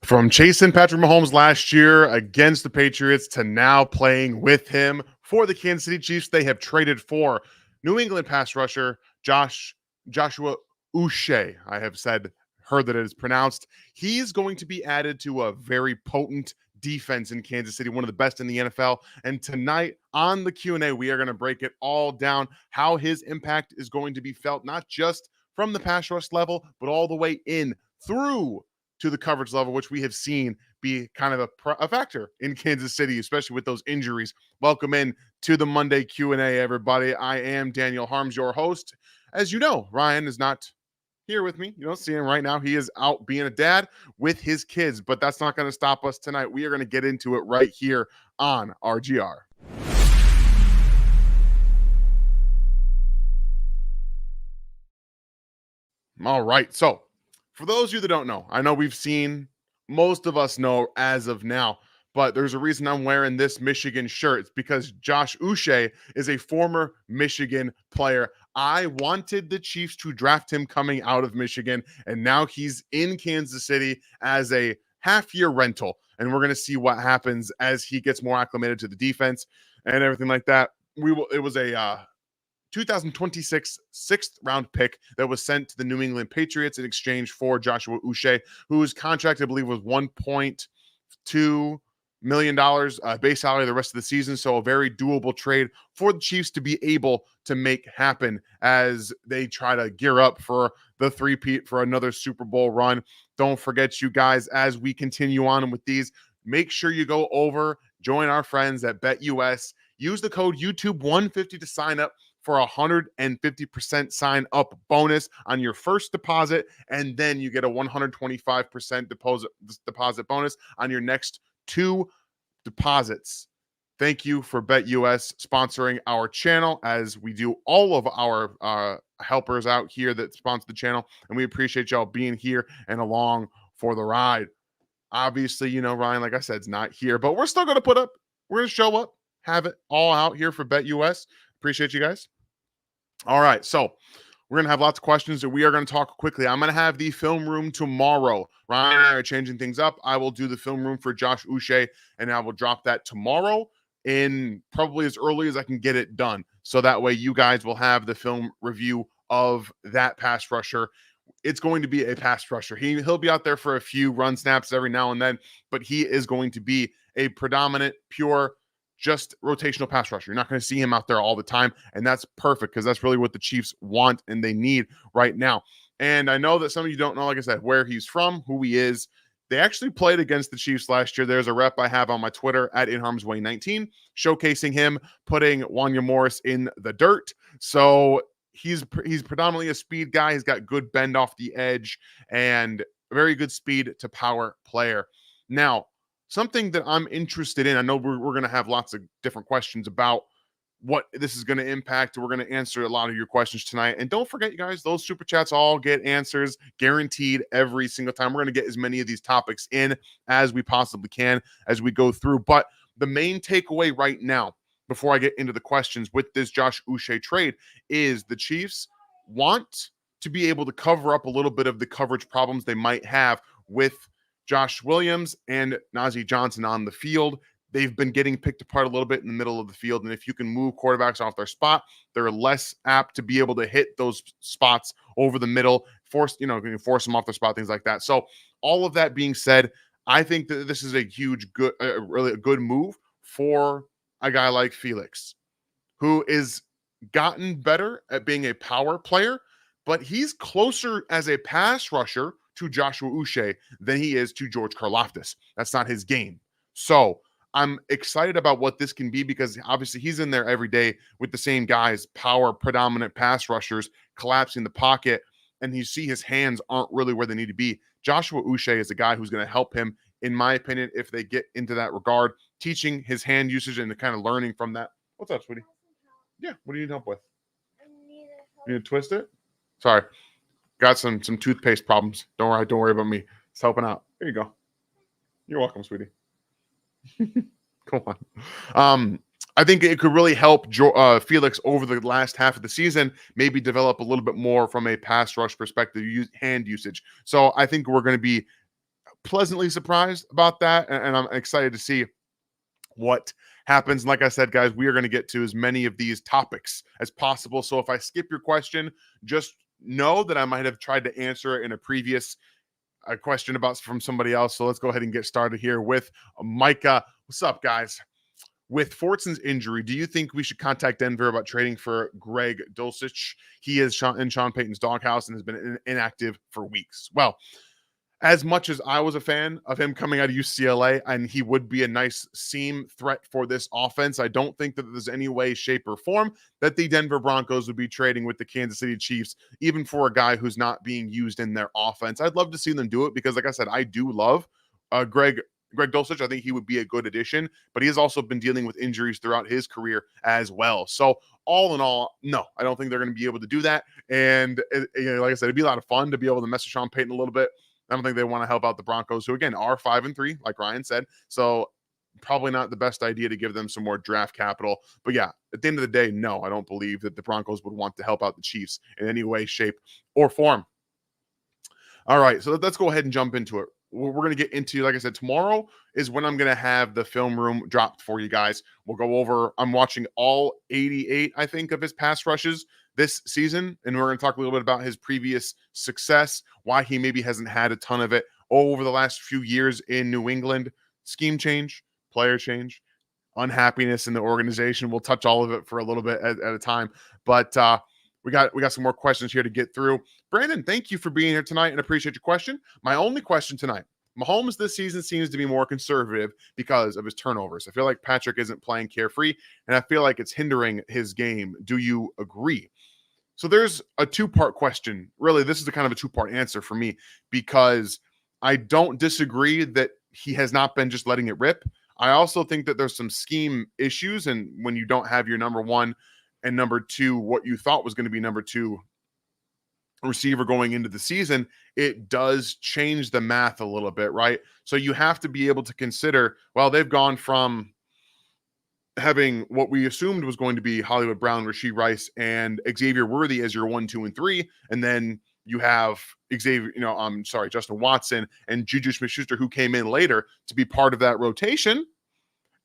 From chasing Patrick Mahomes last year against the Patriots to now playing with him for the Kansas City Chiefs, they have traded for New England pass rusher Joshua Uche. I have heard that it is pronounced. He's going to be added to a very potent defense in Kansas City, one of the best in the NFL. And tonight on the Q&A, we are going to break it all down, how his impact is going to be felt, not just from the pass rush level, but all the way in through to the coverage level, which we have seen be kind of a factor in Kansas City, especially with those injuries. Welcome in to the Monday Q&A, everybody. I am Daniel Harms, your host. As you know, Ryan is not here with me. You don't see him right now. He is out being a dad with his kids, but that's not going to stop us tonight. We are going to get into it right here on RGR. All right. So for those of you that don't know, I know most of us know as of now, but there's a reason I'm wearing this Michigan shirt. It's because Josh Uche is a former Michigan player. I wanted the Chiefs to draft him coming out of Michigan, and now he's in Kansas City as a half-year rental, and we're going to see what happens as he gets more acclimated to the defense and everything like that. It was a 2026 sixth-round pick that was sent to the New England Patriots in exchange for Joshua Uche, whose contract, I believe, was $1.2 million base salary the rest of the season. So a very doable trade for the Chiefs to be able to make happen as they try to gear up for the three-peat for another Super Bowl run. Don't forget, you guys, as we continue on with these, make sure you go over, join our friends at BetUS. Use the code YouTube150 to sign up for 150% sign up bonus on your first deposit, and then you get a 125% deposit bonus on your next two deposits. Thank you for BetUS sponsoring our channel, as we do all of our helpers out here that sponsor the channel, and we appreciate y'all being here and along for the ride. Obviously, you know, Ryan, like I said, is not here, but we're still going to we're going to show up, have it all out here for BetUS. Appreciate you guys. All right, so we're going to have lots of questions that we are going to talk quickly. I'm going to have the film room tomorrow. Ryan and I are changing things up. I will do the film room for Josh Uche, and I will drop that tomorrow in probably as early as I can get it done. So that way you guys will have the film review of that pass rusher. It's going to be a pass rusher. He'll be out there for a few run snaps every now and then, but he is going to be a predominant, pure, just rotational pass rusher. You're not going to see him out there all the time, and that's perfect because that's really what the Chiefs want and they need right now. And I know that some of you don't know, like I said, where he's from, who he is. They actually played against the Chiefs last year. There's a rep I have on my Twitter at InHarmsWay19 showcasing him, putting Wanya Morris in the dirt. So he's predominantly a speed guy. He's got good bend off the edge and very good speed to power player. Now, something that I'm interested in, I know we're going to have lots of different questions about what this is going to impact. We're going to answer a lot of your questions tonight. And don't forget, you guys, those super chats all get answers guaranteed every single time. We're going to get as many of these topics in as we possibly can as we go through. But the main takeaway right now, before I get into the questions with this Josh Uche trade, is the Chiefs want to be able to cover up a little bit of the coverage problems they might have with Josh Williams and Najee Johnson on the field. They've been getting picked apart a little bit in the middle of the field, and if you can move quarterbacks off their spot, they're less apt to be able to hit those spots over the middle, force them off their spot, things like that. So all of that being said, I think that this is a really a good move for a guy like Felix, who is gotten better at being a power player, but he's closer as a pass rusher to Joshua Uche than he is to George Karlaftis. That's not his game. So I'm excited about what this can be because obviously he's in there every day with the same guys, power, predominant pass rushers, collapsing the pocket, and you see his hands aren't really where they need to be. Joshua Uche is a guy who's going to help him, in my opinion, if they get into that regard, teaching his hand usage and kind of learning from that. What's up, sweetie? Yeah, what do you need help with? You need to twist it? Sorry. Got some toothpaste problems. Don't worry about me. It's helping out. Here you go. You're welcome, sweetie. Come on. I think it could really help Felix over the last half of the season, maybe develop a little bit more from a pass rush perspective, hand usage. So I think we're going to be pleasantly surprised about that, and I'm excited to see what happens. And like I said, guys, we are going to get to as many of these topics as possible. So if I skip your question, just know that I might have tried to answer it in a previous question about from somebody else. So let's go ahead and get started here with Micah. What's up, guys? With Fortson's injury, do you think we should contact Denver about trading for Greg Dulcich? He is in Sean Payton's doghouse and has been inactive for weeks. Well, as much as I was a fan of him coming out of UCLA, and he would be a nice seam threat for this offense, I don't think that there's any way, shape, or form that the Denver Broncos would be trading with the Kansas City Chiefs, even for a guy who's not being used in their offense. I'd love to see them do it because, like I said, I do love Greg Dulcich. I think he would be a good addition, but he has also been dealing with injuries throughout his career as well. So all in all, no, I don't think they're going to be able to do that. And like I said, it'd be a lot of fun to be able to mess with Sean Payton a little bit. I don't think they want to help out the Broncos, who again are 5-3, like Ryan said. So probably not the best idea to give them some more draft capital. But yeah, at the end of the day, no, I don't believe that the Broncos would want to help out the Chiefs in any way, shape, or form. All right, so let's go ahead and jump into it. We're going to get into, like I said, tomorrow is when I'm going to have the film room dropped for you guys. We'll go over, I'm watching all 88, I think, of his pass rushes this season, and we're going to talk a little bit about his previous success, why he maybe hasn't had a ton of it over the last few years in New England. Scheme change, player change, unhappiness in the organization. We'll touch all of it for a little bit at a time, but we got some more questions here to get through. Brandon, thank you for being here tonight and appreciate your question. My only question tonight: Mahomes this season seems to be more conservative because of his turnovers. I feel like Patrick isn't playing carefree, and I feel like it's hindering his game. Do you agree? So there's a two-part question. Really, this is a kind of a two-part answer for me because I don't disagree that he has not been just letting it rip. I also think that there's some scheme issues, and when you don't have your number one and number two, what you thought was going to be number two receiver going into the season, it does change the math a little bit, right? So you have to be able to consider, well, they've gone from having what we assumed was going to be Hollywood Brown, Rashee Rice, and Xavier Worthy as your 1, 2, and 3, and then you have Xavier, Justin Watson and Juju Smith-Schuster, who came in later to be part of that rotation.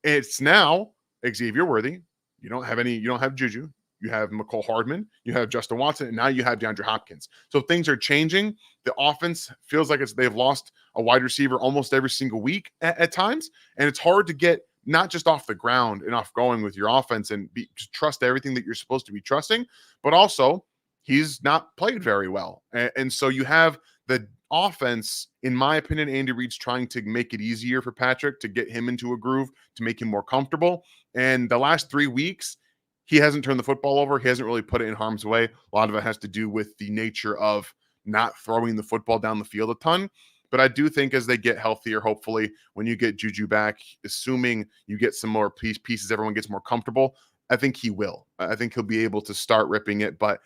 It's now Xavier Worthy. You don't have Juju. You have McCole Hardman. You have Justin Watson, and now you have DeAndre Hopkins. So things are changing. The offense feels like they've lost a wide receiver almost every single week at times, and it's hard to get not just off the ground and off going with your offense and to trust everything that you're supposed to be trusting, but also he's not played very well. And so you have the offense, in my opinion, Andy Reid's trying to make it easier for Patrick to get him into a groove, to make him more comfortable. And the last 3 weeks, he hasn't turned the football over. He hasn't really put it in harm's way. A lot of it has to do with the nature of not throwing the football down the field a ton. But I do think as they get healthier, hopefully, when you get Juju back, assuming you get some more pieces, everyone gets more comfortable, I think he will. I think he'll be able to start ripping it. But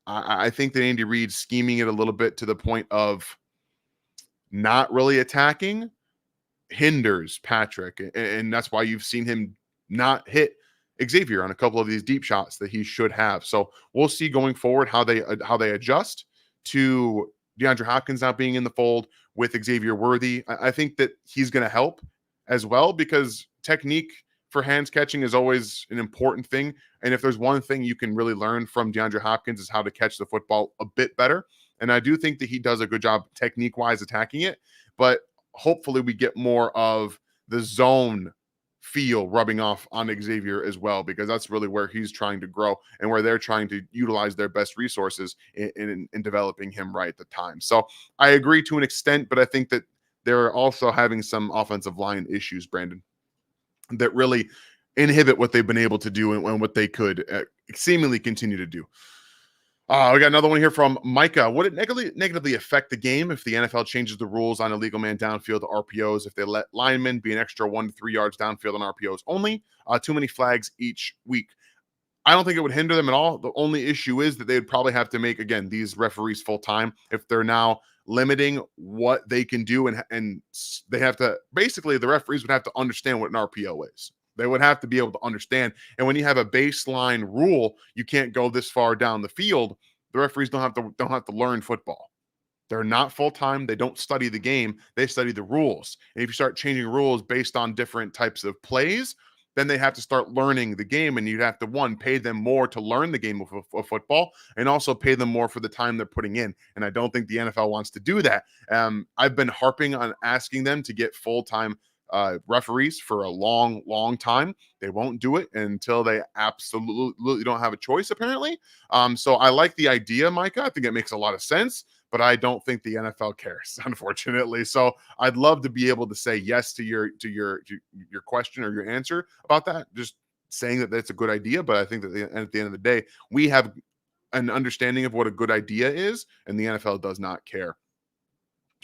I think that Andy Reid's scheming it a little bit to the point of not really attacking hinders Patrick. And that's why you've seen him not hit Xavier on a couple of these deep shots that he should have. So we'll see going forward how they adjust to DeAndre Hopkins not being in the fold with Xavier Worthy. I think that he's going to help as well because technique for hands catching is always an important thing. And if there's one thing you can really learn from DeAndre Hopkins is how to catch the football a bit better. And I do think that he does a good job technique-wise attacking it, but hopefully we get more of the zone feel rubbing off on Xavier as well, because that's really where he's trying to grow and where they're trying to utilize their best resources in developing him right at the time. So I agree to an extent, but I think that they're also having some offensive line issues, Brandon, that really inhibit what they've been able to do and what they could seemingly continue to do. We got another one here from Micah. Would it negatively affect the game if the NFL changes the rules on illegal man downfield to RPOs, if they let linemen be an extra 1 to 3 yards downfield on RPOs only? Too many flags each week. I don't think it would hinder them at all. The only issue is that they would probably have to make, again, these referees full-time if they're now limiting what they can do, and they have to, basically the referees would have to understand what an RPO is. They would have to be able to understand. And when you have a baseline rule, you can't go this far down the field. The referees don't have to learn football. They're not full-time. They don't study the game. They study the rules. And if you start changing rules based on different types of plays, then they have to start learning the game. And you'd have to, one, pay them more to learn the game of football, and also pay them more for the time they're putting in. And I don't think the NFL wants to do that. I've been harping on asking them to get full-time referees for a long time. They won't do it until they absolutely don't have a choice, apparently. So I like the idea, Micah. I think it makes a lot of sense, but I don't think the NFL cares, unfortunately. So I'd love to be able to say yes to your question or your answer about that. Just saying that that's a good idea, but I think that at the end of the day, we have an understanding of what a good idea is, and the NFL does not care.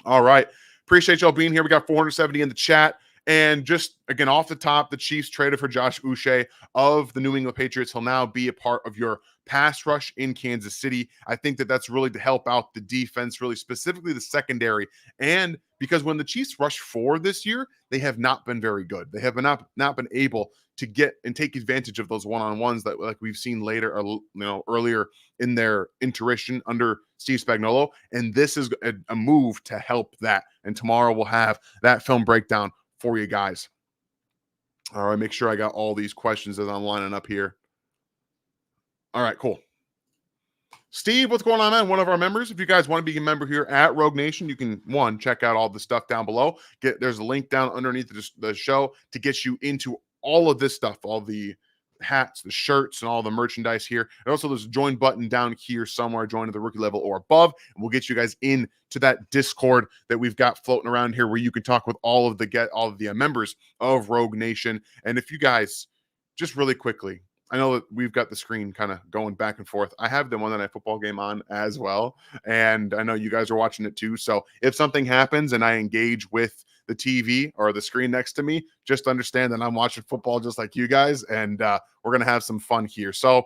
All right. Appreciate y'all being here. We got 470 in the chat. And just, again, off the top, the Chiefs traded for Josh Uche of the New England Patriots. He'll now be a part of your pass rush in Kansas City. I think that that's really to help out the defense, really specifically the secondary. And because when the Chiefs rush forward this year, they have not been very good. They have not been able to get and take advantage of those one-on-ones that, like we've seen later, or earlier in their iteration under Steve Spagnuolo. And this is a move to help that. And tomorrow we'll have that film breakdown for you guys. All right, make sure I got all these questions as I'm lining up here. All right, cool. Steve, what's going on, man? One of our members. If you guys want to be a member here at Rogue Nation, you can, one, check out all the stuff down below. There's a link down underneath the show to get you into all of this stuff, all the hats, the shirts, and all the merchandise here. And also there's a join button down here somewhere, join at the rookie level or above, and we'll get you guys in to that Discord that we've got floating around here, where you can talk with all of the members of Rogue Nation. And if you guys, just really quickly, I know that we've got the screen kind of going back and forth. I have the Monday Night Football game on as well, and I know you guys are watching it too. So if something happens and I engage with the TV or the screen next to me, just understand that I'm watching football just like you guys, and we're going to have some fun here. So,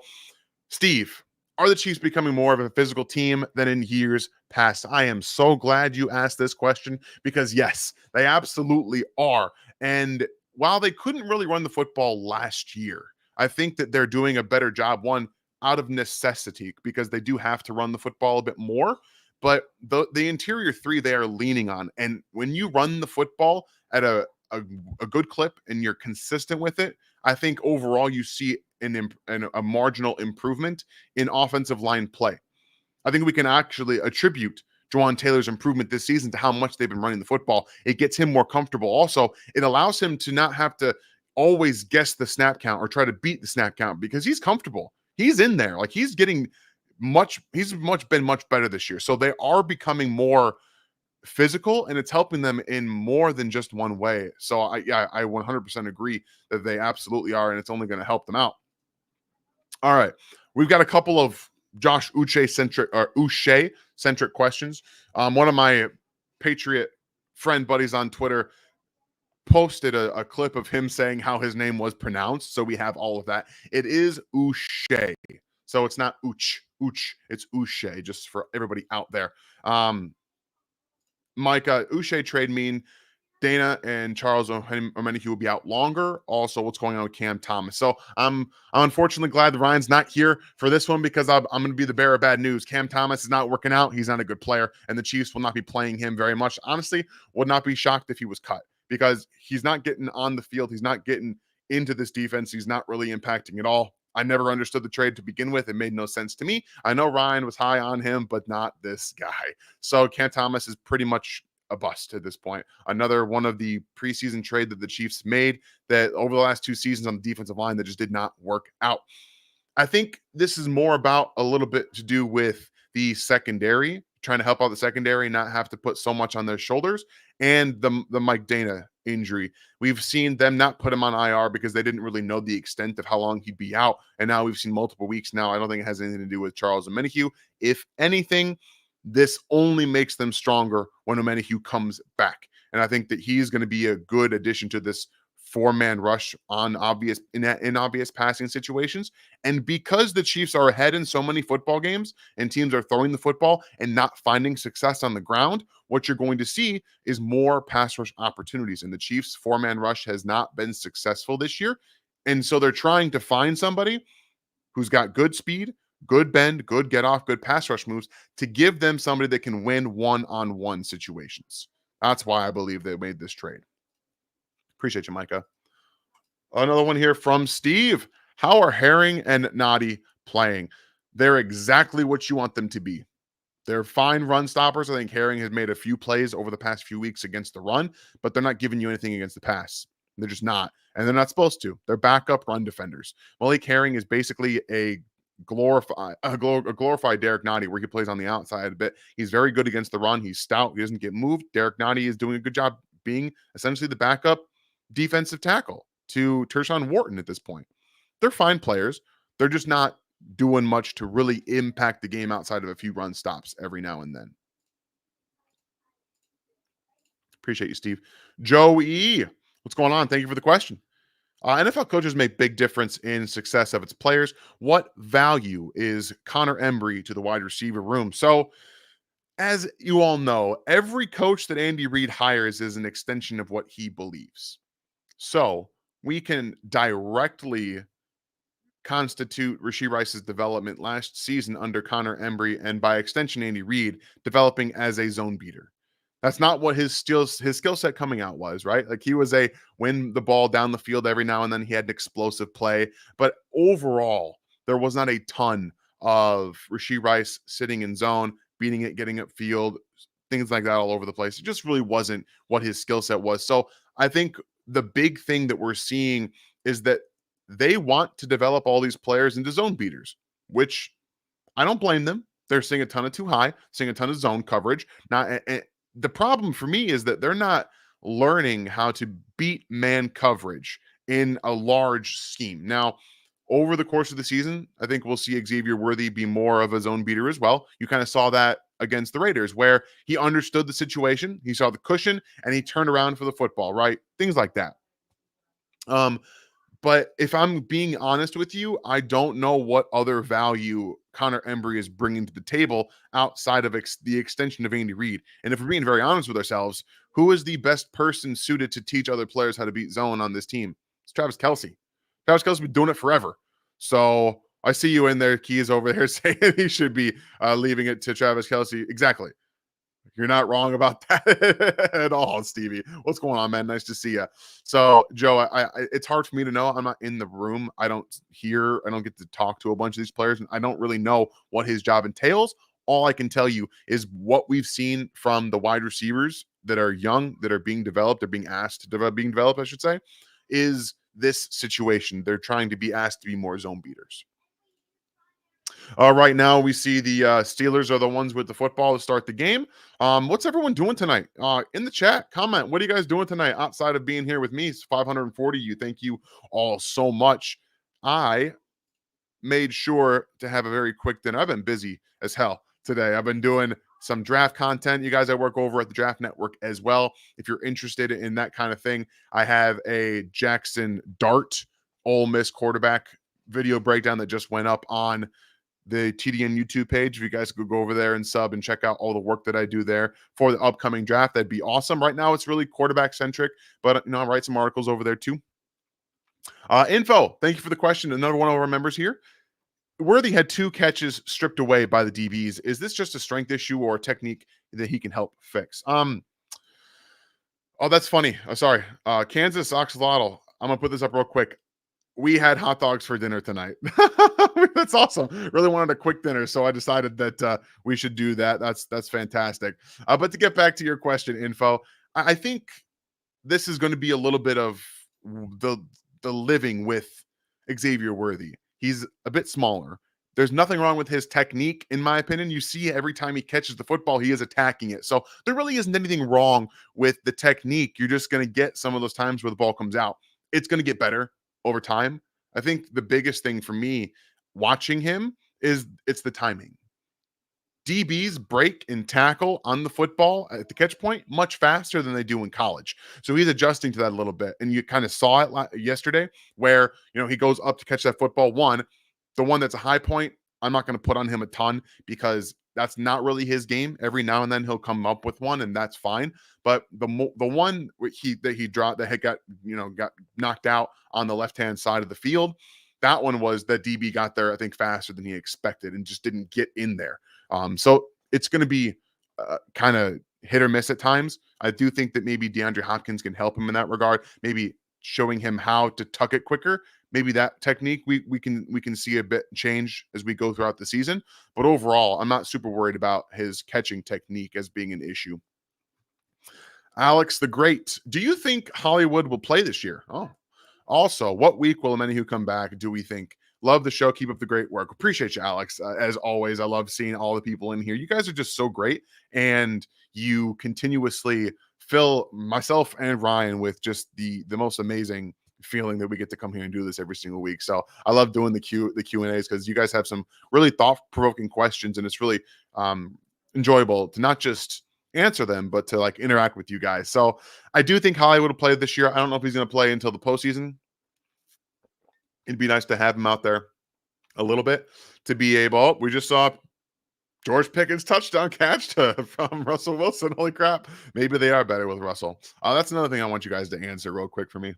Steve, are the Chiefs becoming more of a physical team than in years past? I am so glad you asked this question, because yes, they absolutely are. And while they couldn't really run the football last year, I think that they're doing a better job, one, out of necessity, because they do have to run the football a bit more. But the interior three they are leaning on. And when you run the football at a good clip and you're consistent with it, I think overall you see a marginal improvement in offensive line play. I think we can actually attribute Juwan Taylor's improvement this season to how much they've been running the football. It gets him more comfortable. Also, it allows him to not have to always guess the snap count or try to beat the snap count, because he's comfortable. He's in there. Like, he's been much better this year. So they are becoming more physical, and it's helping them in more than just one way. So I 100% agree that they absolutely are, and it's only going to help them out. All right. We've got a couple of Josh Uche centric questions. One of my Patriot friend buddies on Twitter posted a clip of him saying how his name was pronounced. So we have all of that. It is Uche. So it's not Uche. It's Uche, just for everybody out there. Micah, Uche trade mean Dana and Charles Omenihu will be out longer. Also, what's going on with Cam Thomas? So I'm unfortunately glad that Ryan's not here for this one, because I'm going to be the bearer of bad news. Cam Thomas is not working out. He's not a good player, and the Chiefs will not be playing him very much. Honestly, would not be shocked if he was cut, because he's not getting on the field. He's not getting into this defense. He's not really impacting at all. I never understood the trade to begin with. It made no sense to me. I know Ryan was high on him, but not this guy. So Cam Thomas is pretty much a bust at this point. Another one of the preseason trade that the Chiefs made that over the last 2 seasons on the defensive line that just did not work out. I think this is more about a little bit to do with the secondary, trying to help out the secondary, not have to put so much on their shoulders, and the Mike Dana injury. We've seen them not put him on IR because they didn't really know the extent of how long he'd be out, and now we've seen multiple weeks now. I don't think it has anything to do with Charles Omenihu. If anything, this only makes them stronger when Omenihu comes back, and I think that he's going to be a good addition to this 4-man rush on obvious passing situations. And because the Chiefs are ahead in so many football games and teams are throwing the football and not finding success on the ground, what you're going to see is more pass rush opportunities. And the Chiefs 4-man rush has not been successful this year. And so they're trying to find somebody who's got good speed, good bend, good get off, good pass rush moves to give them somebody that can win one-on-one situations. That's why I believe they made this trade. Appreciate you, Micah. Another one here from Steve. How are Herring and Noddy playing? They're exactly what you want them to be. They're fine run stoppers. I think Herring has made a few plays over the past few weeks against the run, but they're not giving you anything against the pass. They're just not. And they're not supposed to. They're backup run defenders. Malik Herring is basically a glorified Derek Noddy, where he plays on the outside a bit. He's very good against the run. He's stout. He doesn't get moved. Derek Noddy is doing a good job being essentially the backup defensive tackle to Tershawn Wharton at this point. They're fine players. They're just not doing much to really impact the game outside of a few run stops every now and then. Appreciate you, Steve. Joe E. What's going on? Thank you for the question. NFL coaches make big difference in success of its players. What value is Connor Embry to the wide receiver room? So, as you all know, every coach that Andy Reid hires is an extension of what he believes. So, we can directly constitute Rashee Rice's development last season under Connor Embry and by extension Andy Reid developing as a zone beater. That's not what his skill set coming out was, right? Like he was a win the ball down the field every now and then. He had an explosive play, but overall there was not a ton of Rashee Rice sitting in zone, beating it, getting up field, things like that all over the place. It just really wasn't what his skill set was. So I think the big thing that we're seeing is that they want to develop all these players into zone beaters, which I don't blame them. They're seeing a ton of too high, seeing a ton of zone coverage. Now, the problem for me is that they're not learning how to beat man coverage in a large scheme. Now, over the course of the season, I think we'll see Xavier Worthy be more of a zone beater as well. You kind of saw that against the Raiders, where he understood the situation, he saw the cushion, and he turned around for the football, right? Things like that. But if I'm being honest with you, I don't know what other value Connor Embry is bringing to the table outside of the extension of Andy Reid. And if we're being very honest with ourselves, who is the best person suited to teach other players how to beat zone on this team? It's Travis Kelce. Travis Kelce's been doing it forever. So I see you in there, Keys over there saying he should be leaving it to Travis Kelce. Exactly. You're not wrong about that at all, Stevie. What's going on, man? Nice to see you. So, Joe, I it's hard for me to know. I'm not in the room. I don't get to talk to a bunch of these players, and I don't really know what his job entails. All I can tell you is what we've seen from the wide receivers that are young, that are being developed, they're being asked to being developed, I should say, is this situation. They're trying to be asked to be more zone beaters. Right now, we see the Steelers are the ones with the football to start the game. What's everyone doing tonight? In the chat, comment. What are you guys doing tonight outside of being here with me? It's 540 you. Thank you all so much. I made sure to have a very quick dinner. I've been busy as hell today. I've been doing some draft content. You guys, I work over at the Draft Network as well. If you're interested in that kind of thing, I have a Jackson Dart Ole Miss quarterback video breakdown that just went up on the TDN YouTube page. If you guys could go over there and sub and check out all the work that I do there for the upcoming draft, that'd be awesome. Right now, it's really quarterback centric, but I write some articles over there too. Info, thank you for the question. Another one of our members here. Worthy had 2 catches stripped away by the DBs. Is this just a strength issue or a technique that he can help fix? Oh, that's funny. Sorry. Kansas Oxalotl. I'm gonna put this up real quick. We had hot dogs for dinner tonight. That's awesome. Really wanted a quick dinner, so I decided that we should do that. That's fantastic. But to get back to your question, Info, I think this is going to be a little bit of the living with Xavier Worthy. He's a bit smaller. There's nothing wrong with his technique, in my opinion. You see every time he catches the football, he is attacking it. So there really isn't anything wrong with the technique. You're just going to get some of those times where the ball comes out. It's going to get better over time. I think the biggest thing for me watching him is it's the timing. DBs break and tackle on the football at the catch point much faster than they do in college. So he's adjusting to that a little bit. And you kind of saw it yesterday where, he goes up to catch that football. The one that's a high point, I'm not going to put on him a ton because that's not really his game. Every now and then he'll come up with one, and that's fine. But the one that he dropped that had got knocked out on the left-hand side of the field, That one was that DB got there, I think, faster than he expected and just didn't get in there. So it's going to be kind of hit or miss at times. I do think that maybe DeAndre Hopkins can help him in that regard. Maybe showing him how to tuck it quicker. Maybe that technique we can see a bit change as we go throughout the season. But overall, I'm not super worried about his catching technique as being an issue. Alex the Great, do you think Hollywood will play this year? Oh, also, what week will Who come back? Do we think? Love the show. Keep up the great work. Appreciate you, Alex. As always, I love seeing all the people in here. You guys are just so great, and you continuously fill myself and Ryan with just the most amazing feeling that we get to come here and do this every single week. So I love doing the Q and A's because you guys have some really thought provoking questions, and it's really enjoyable to not just answer them, but to like interact with you guys. So I do think Hollywood will play this year. I don't know if he's going to play until the postseason. It'd be nice to have him out there a little bit to be able. Oh, we just saw George Pickens touchdown catch from Russell Wilson. Holy crap. Maybe they are better with Russell. That's another thing I want you guys to answer real quick for me.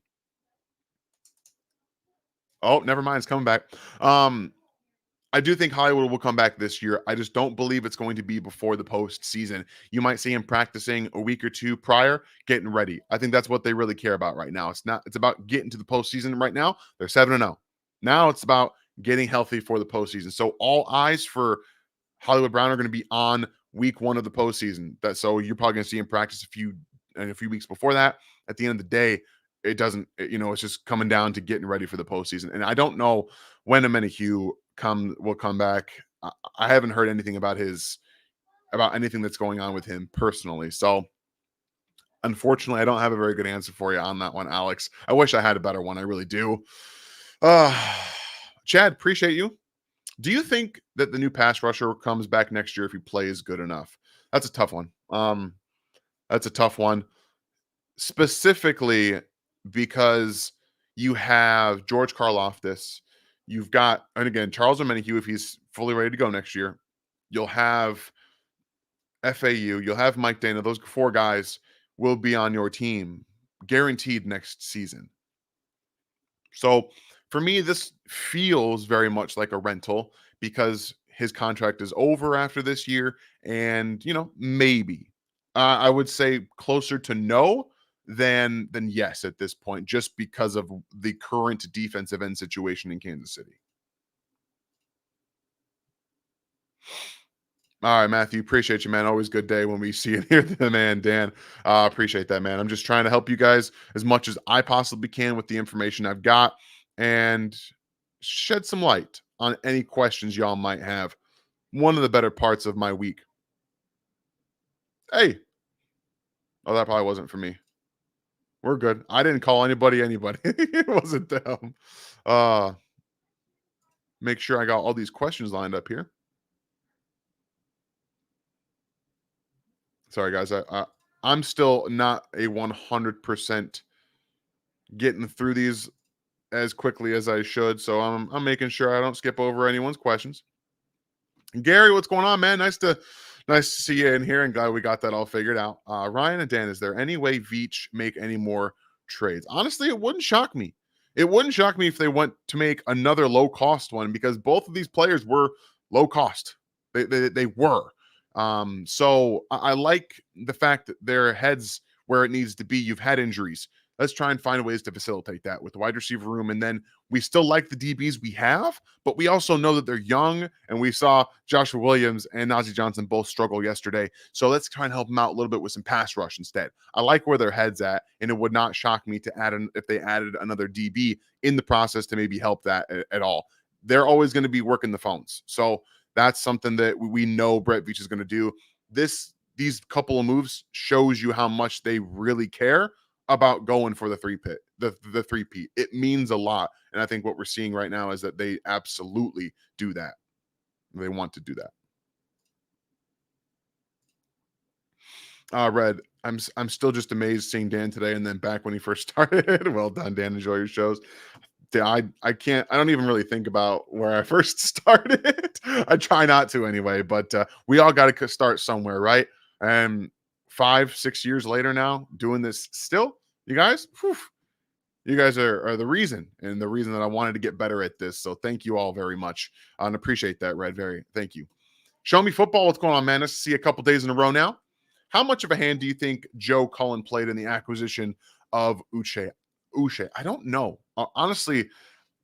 Oh, never mind. It's coming back. I do think Hollywood will come back this year. I just don't believe it's going to be before the postseason. You might see him practicing a week or two prior, getting ready. I think that's what they really care about right now. It's about getting to the postseason right now. They're 7-0. Now it's about getting healthy for the postseason. So all eyes for Hollywood Brown are going to be on week 1 of the postseason. So you're probably going to see him practice a few weeks before that. At the end of the day, it doesn't, it's just coming down to getting ready for the postseason. And I don't know when Hugh will come back. I haven't heard anything about anything that's going on with him personally. So unfortunately, I don't have a very good answer for you on that one, Alex. I wish I had a better one. I really do. Chad, appreciate you. Do you think that the new pass rusher comes back next year if he plays good enough? That's a tough one. That's a tough one. Specifically because you have George Karlaftis. You've got, and again, Charles Omenihu, if he's fully ready to go next year. You'll have FAU. You'll have Mike Dana. Those 4 guys will be on your team guaranteed next season. So for me, this feels very much like a rental because his contract is over after this year. And, maybe I would say closer to no than yes at this point, just because of the current defensive end situation in Kansas City. All right, Matthew, appreciate you, man. Always good day when we see and hear the man, Dan. Appreciate that, man. I'm just trying to help you guys as much as I possibly can with the information I've got and shed some light on any questions y'all might have. One of the better parts of my week. Hey. Oh, that probably wasn't for me. We're good. I didn't call anybody. It wasn't them. Make sure I got all these questions lined up here. Sorry, guys. I'm still not a 100% getting through these as quickly as I should, so I'm making sure I don't skip over anyone's questions. Gary, what's going on, man? Nice to see you in here, and glad we got that all figured out. Ryan and Dan, is there any way Veach make any more trades? Honestly, it wouldn't shock me. It wouldn't shock me if they went to make another low cost one because both of these players were low cost. They were. So I like the fact that their heads where it needs to be. You've had injuries. Let's try and find ways to facilitate that with the wide receiver room. And then we still like the DBs we have, but we also know that they're young. And we saw Joshua Williams and Najee Johnson both struggle yesterday. So let's try and help them out a little bit with some pass rush instead. I like where their head's at, and it would not shock me to if they added another DB in the process to maybe help that at all. They're always going to be working the phones. So that's something that we know Brett Veach is going to do. These couple of moves shows you how much they really care about going for the three-peat. It means a lot. And I think what we're seeing right now is that they absolutely do that. They want to do that. Red, I'm still just amazed seeing Dan today and then back when he first started. Well done, Dan. Enjoy your shows. I don't even really think about where I first started. I try not to anyway, but we all got to start somewhere, right? And 5-6 years later now doing this still, you guys, You guys are the reason, and the reason that I wanted to get better at this. So thank you all very much. And appreciate that, Red. Very thank you. Show me football. What's going on, man? Nice to see you a couple days in a row now. How much of a hand do you think Joe Cullen played in the acquisition of Uche? Uche, I don't know. Honestly,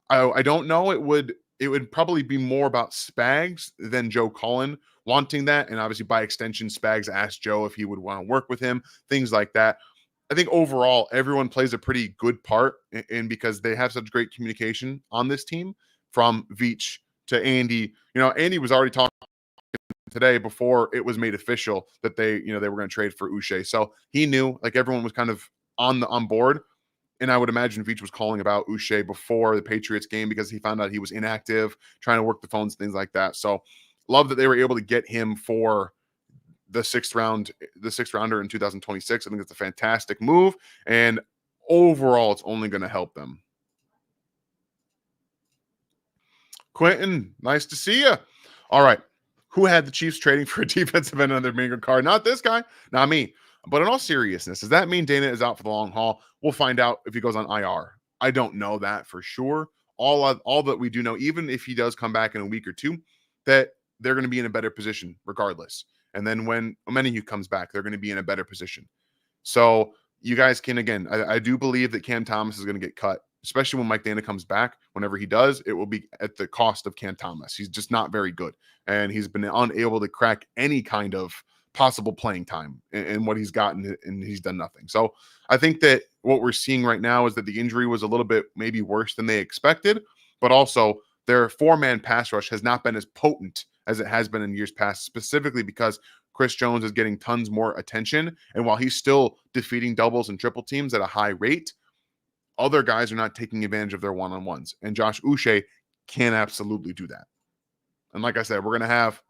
I don't know. It would probably be more about Spags than Joe Cullen wanting that, and obviously by extension, Spags asked Joe if he would want to work with him, things like that. I think overall, everyone plays a pretty good part, and because they have such great communication on this team, from Veach to Andy. Andy was already talking today before it was made official that they were going to trade for Uche. So he knew, like, everyone was kind of on board. And I would imagine Veach was calling about Uche before the Patriots game because he found out he was inactive, trying to work the phones, things like that. So love that they were able to get him for the sixth rounder in 2026. I think it's a fantastic move. And overall, it's only going to help them. Quentin, nice to see you. All right. Who had the Chiefs trading for a defensive end on their bingo card? Not this guy, not me. But in all seriousness, does that mean Dana is out for the long haul? We'll find out if he goes on IR. I don't know that for sure. All that we do know, even if he does come back in a week or two, that they're going to be in a better position regardless. And then when Omenihu comes back, they're going to be in a better position. So you guys can, again, I do believe that Cam Thomas is going to get cut, especially when Mike Dana comes back. Whenever he does, it will be at the cost of Cam Thomas. He's just not very good, and he's been unable to crack any kind of possible playing time in what he's gotten, and he's done nothing. So I think that what we're seeing right now is that the injury was a little bit maybe worse than they expected, but also their four-man pass rush has not been as potent as it has been in years past, specifically because Chris Jones is getting tons more attention. And while he's still defeating doubles and triple teams at a high rate, other guys are not taking advantage of their one-on-ones. And Josh Uche can absolutely do that. And like I said, we're going to have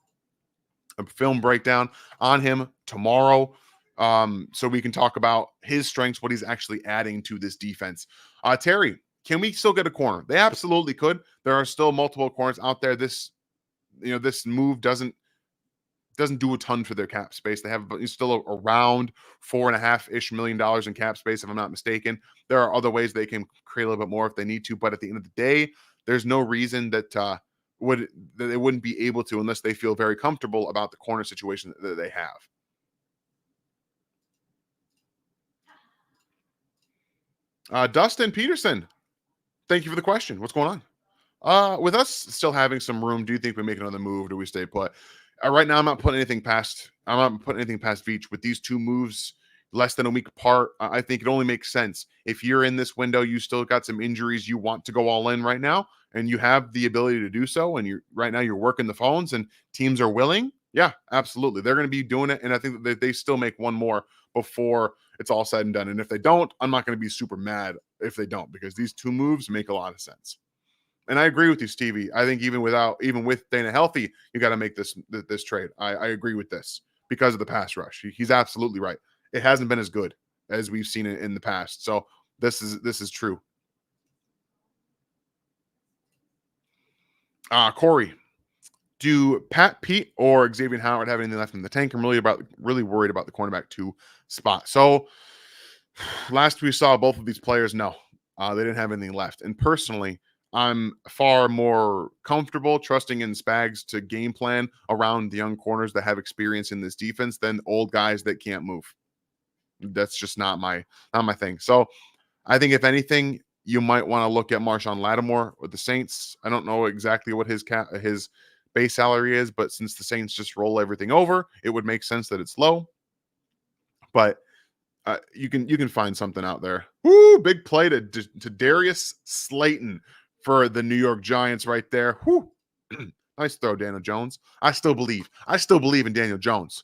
a film breakdown on him tomorrow, so we can talk about his strengths, what he's actually adding to this defense. Terry, can we still get a corner? They absolutely could. There are still multiple corners out there. This move doesn't do a ton for their cap space. They have still around $4.5 million in cap space, if I'm not mistaken. There are other ways they can create a little bit more if they need to, but at the end of the day, there's no reason that they wouldn't be able to unless they feel very comfortable about the corner situation that they have. Dustin Peterson, thank you for the question. What's going on? With us still having some room, do you think we make another move? Do we stay put? Right now, I'm not putting anything past Veach with these two moves less than a week apart. I think it only makes sense if you're in this window, you still got some injuries, you want to go all in right now, and you have the ability to do so. And you're working the phones, and teams are willing. Yeah, absolutely, they're going to be doing it. And I think that they still make one more before it's all said and done. And if they don't, I'm not going to be super mad if they don't, because these two moves make a lot of sense. And I agree with you, Stevie. I think even with Dana healthy, you got to make this trade. I agree with this because of the pass rush. He's absolutely right. It hasn't been as good as we've seen it in the past. So this is true. Corey, do Pat Pete or Xavier Howard have anything left in the tank? I'm really worried about the cornerback 2 spot. So last we saw both of these players, no, they didn't have anything left. And personally, I'm far more comfortable trusting in Spags to game plan around the young corners that have experience in this defense than old guys that can't move. That's just not my thing. So I think if anything, you might want to look at Marshawn Lattimore with the Saints. I don't know exactly what his base salary is, but since the Saints just roll everything over, it would make sense that it's low. But you can find something out there. Woo! Big play to Darius Slayton for the New York Giants right there. Whoo! Nice throw, Daniel Jones. I still believe in Daniel Jones.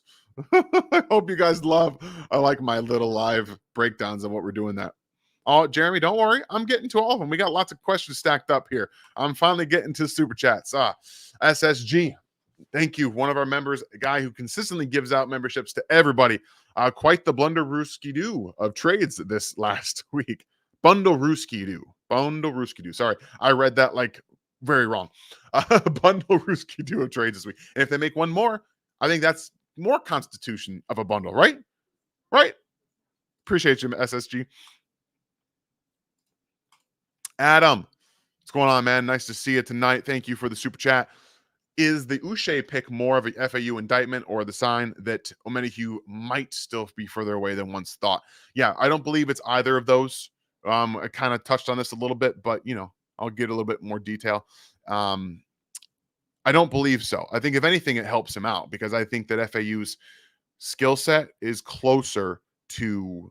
I hope you guys I like my little live breakdowns of what we're doing that. Oh, Jeremy, don't worry. I'm getting to all of them. We got lots of questions stacked up here. I'm finally getting to super chats. SSG. Thank you. One of our members, a guy who consistently gives out memberships to everybody. Quite the blunderooski-doo of trades this last week. Bundle-rooski-doo. Sorry, I read that like very wrong. Bundle-rooski-doo of trades this week. And if they make one more, I think that's more constitution of a bundle, right? Right? Appreciate you, SSG. Adam, what's going on, man? Nice to see you tonight. Thank you for the super chat. Is the Uche pick more of a FAU indictment or the sign that Omenihu might still be further away than once thought? Yeah, I don't believe it's either of those. I kind of touched on this a little bit, but I'll get a little bit more detail. Um, I don't believe so. I think if anything, it helps him out because I think that FAU's skill set is closer to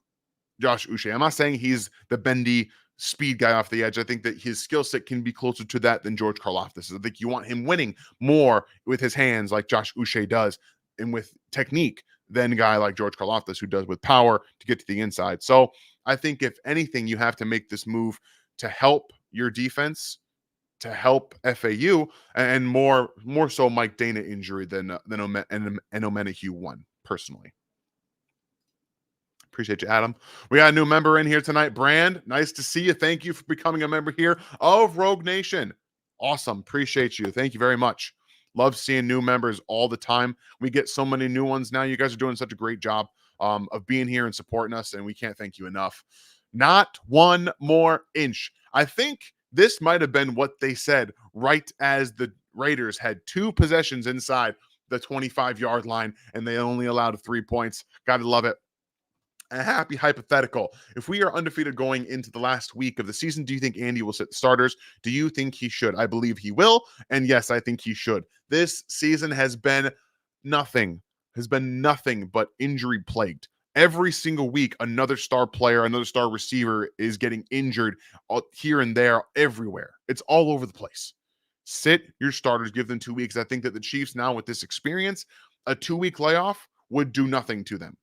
Josh Uche. I'm not saying he's the bendy speed guy off the edge. I think that his skill set can be closer to that than George Karlaftis. I think you want him winning more with his hands like Josh Uche does and with technique than a guy like George Karlaftis who does with power to get to the inside. So I think if anything, you have to make this move to help your defense, to help FAU, and more so Mike Dana injury than Omenihu one personally. Appreciate you, Adam. We got a new member in here tonight. Brand, nice to see you. Thank you for becoming a member here of Rogue Nation. Awesome. Appreciate you. Thank you very much. Love seeing new members all the time. We get so many new ones now. You guys are doing such a great job of being here and supporting us, and we can't thank you enough. Not one more inch. I think this might have been what they said right as the Raiders had 2 possessions inside the 25-yard line, and they only allowed 3 points. Gotta love it. A happy hypothetical. If we are undefeated going into the last week of the season, do you think Andy will sit the starters? Do you think he should? I believe he will. And yes, I think he should. This season has been nothing but injury plagued. Every single week, another star player, another star receiver is getting injured here and there, everywhere. It's all over the place. Sit your starters, give them 2 weeks. I think that the Chiefs now with this experience, a 2-week layoff would do nothing to them.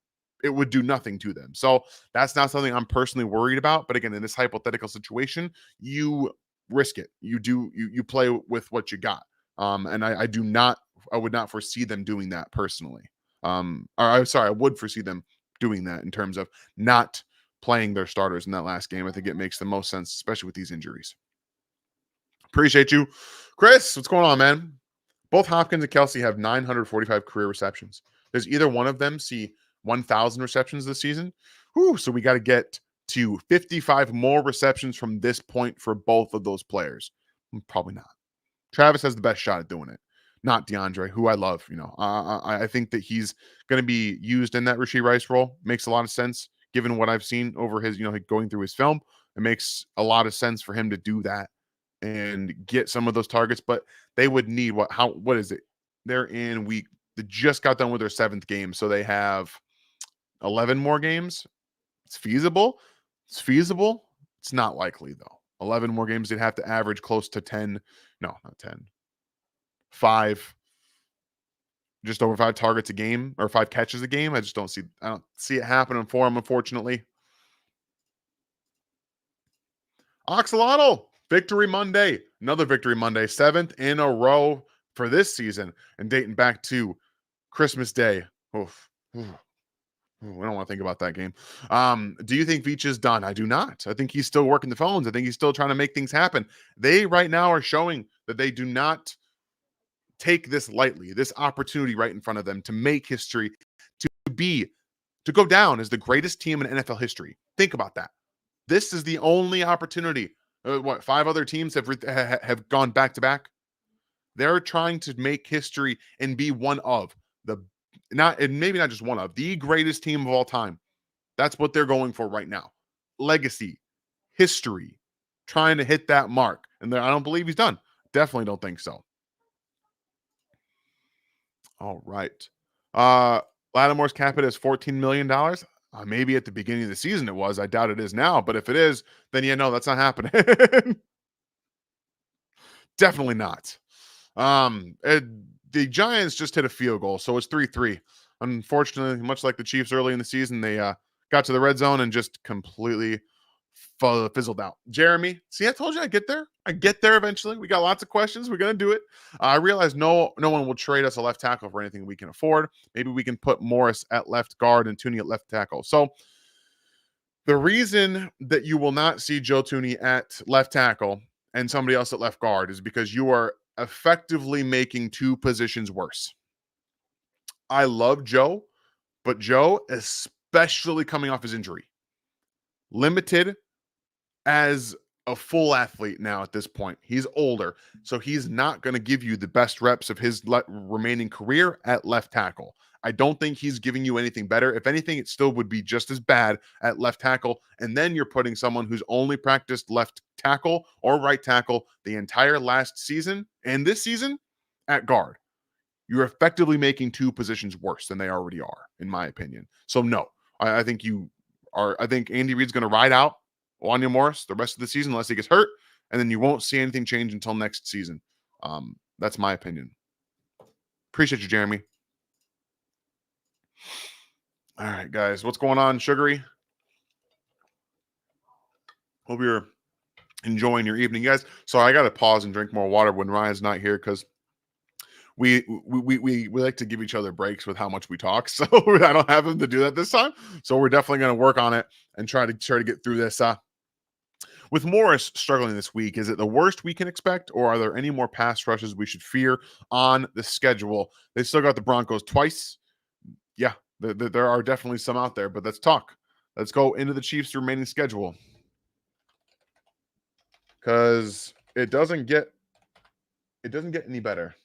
It would do nothing to them. So that's not something I'm personally worried about. But again, in this hypothetical situation, you risk it. You play with what you got. And I would not foresee them doing that personally. I would foresee them doing that in terms of not playing their starters in that last game. I think it makes the most sense, especially with these injuries. Appreciate you. Chris, what's going on, man? Both Hopkins and Kelsey have 945 career receptions. Does either one of them see 1,000 receptions this season? Whew, so we got to get to 55 more receptions from this point for both of those players. Probably not. Travis has the best shot at doing it, not DeAndre, who I love. I think that he's going to be used in that Rashee Rice role. Makes a lot of sense given what I've seen over his, going through his film. It makes a lot of sense for him to do that and get some of those targets. But they would need what is it? They're in week. They just got done with their 7th game, so they have 11 more games. It's feasible. It's not likely though. 11 more games. They'd have to average close to 10. No, not 10. 5. Just over 5 targets a game or 5 catches a game. I don't see it happening for them, unfortunately. Oxalotl, Victory Monday. Another Victory Monday. 7th in a row for this season and dating back to Christmas Day. Oof. I don't want to think about that game. Do you think Veach is done? I do not. I think he's still working the phones. I think he's still trying to make things happen. They right now are showing that they do not take this lightly, this opportunity right in front of them to make history, to go down as the greatest team in NFL history. Think about that. This is the only opportunity. 5 other teams have gone back to back? They're trying to make history and be one of maybe not just one of the greatest team of all time. That's what they're going for right now. Legacy, history, trying to hit that mark. And I don't believe he's done. Definitely don't think so. All right. Lattimore's cap hit is $14 million. Maybe at the beginning of the season it was. I doubt it is now. But if it is, then that's not happening. Definitely not. The Giants just hit a field goal, so it's 3-3. Unfortunately, much like the Chiefs early in the season, they got to the red zone and just completely fizzled out. Jeremy, see, I told you I'd get there. I get there eventually. We got lots of questions. We're going to do it. I realize no one will trade us a left tackle for anything we can afford. Maybe we can put Morris at left guard and Tooney at left tackle. So the reason that you will not see Joe Tooney at left tackle and somebody else at left guard is because you are effectively making 2 positions worse. I love Joe, but Joe, especially coming off his injury, limited as a full athlete now at this point. He's older, so he's not going to give you the best reps of his remaining career at left tackle. I don't think he's giving you anything better. If anything, it still would be just as bad at left tackle. And then you're putting someone who's only practiced left tackle or right tackle the entire last season and this season at guard. You're effectively making two positions worse than they already are, in my opinion. So no, I think you are. I think Andy Reid's going to ride out Wanya Morris the rest of the season unless he gets hurt, and then you won't see anything change until next season. That's my opinion. Appreciate you, Jeremy. All right, guys, what's going on, Sugary? Hope you're enjoying your evening, guys. So I got to pause and drink more water when Ryan's not here because we like to give each other breaks with how much we talk. So I don't have him to do that this time. So we're definitely going to work on it and try to get through this. With Morris struggling this week, is it the worst we can expect, or are there any more pass rushes we should fear on the schedule? They still got the Broncos twice. Yeah, there are definitely some out there, but let's talk. Let's go into the Chiefs' remaining schedule because it doesn't get any better.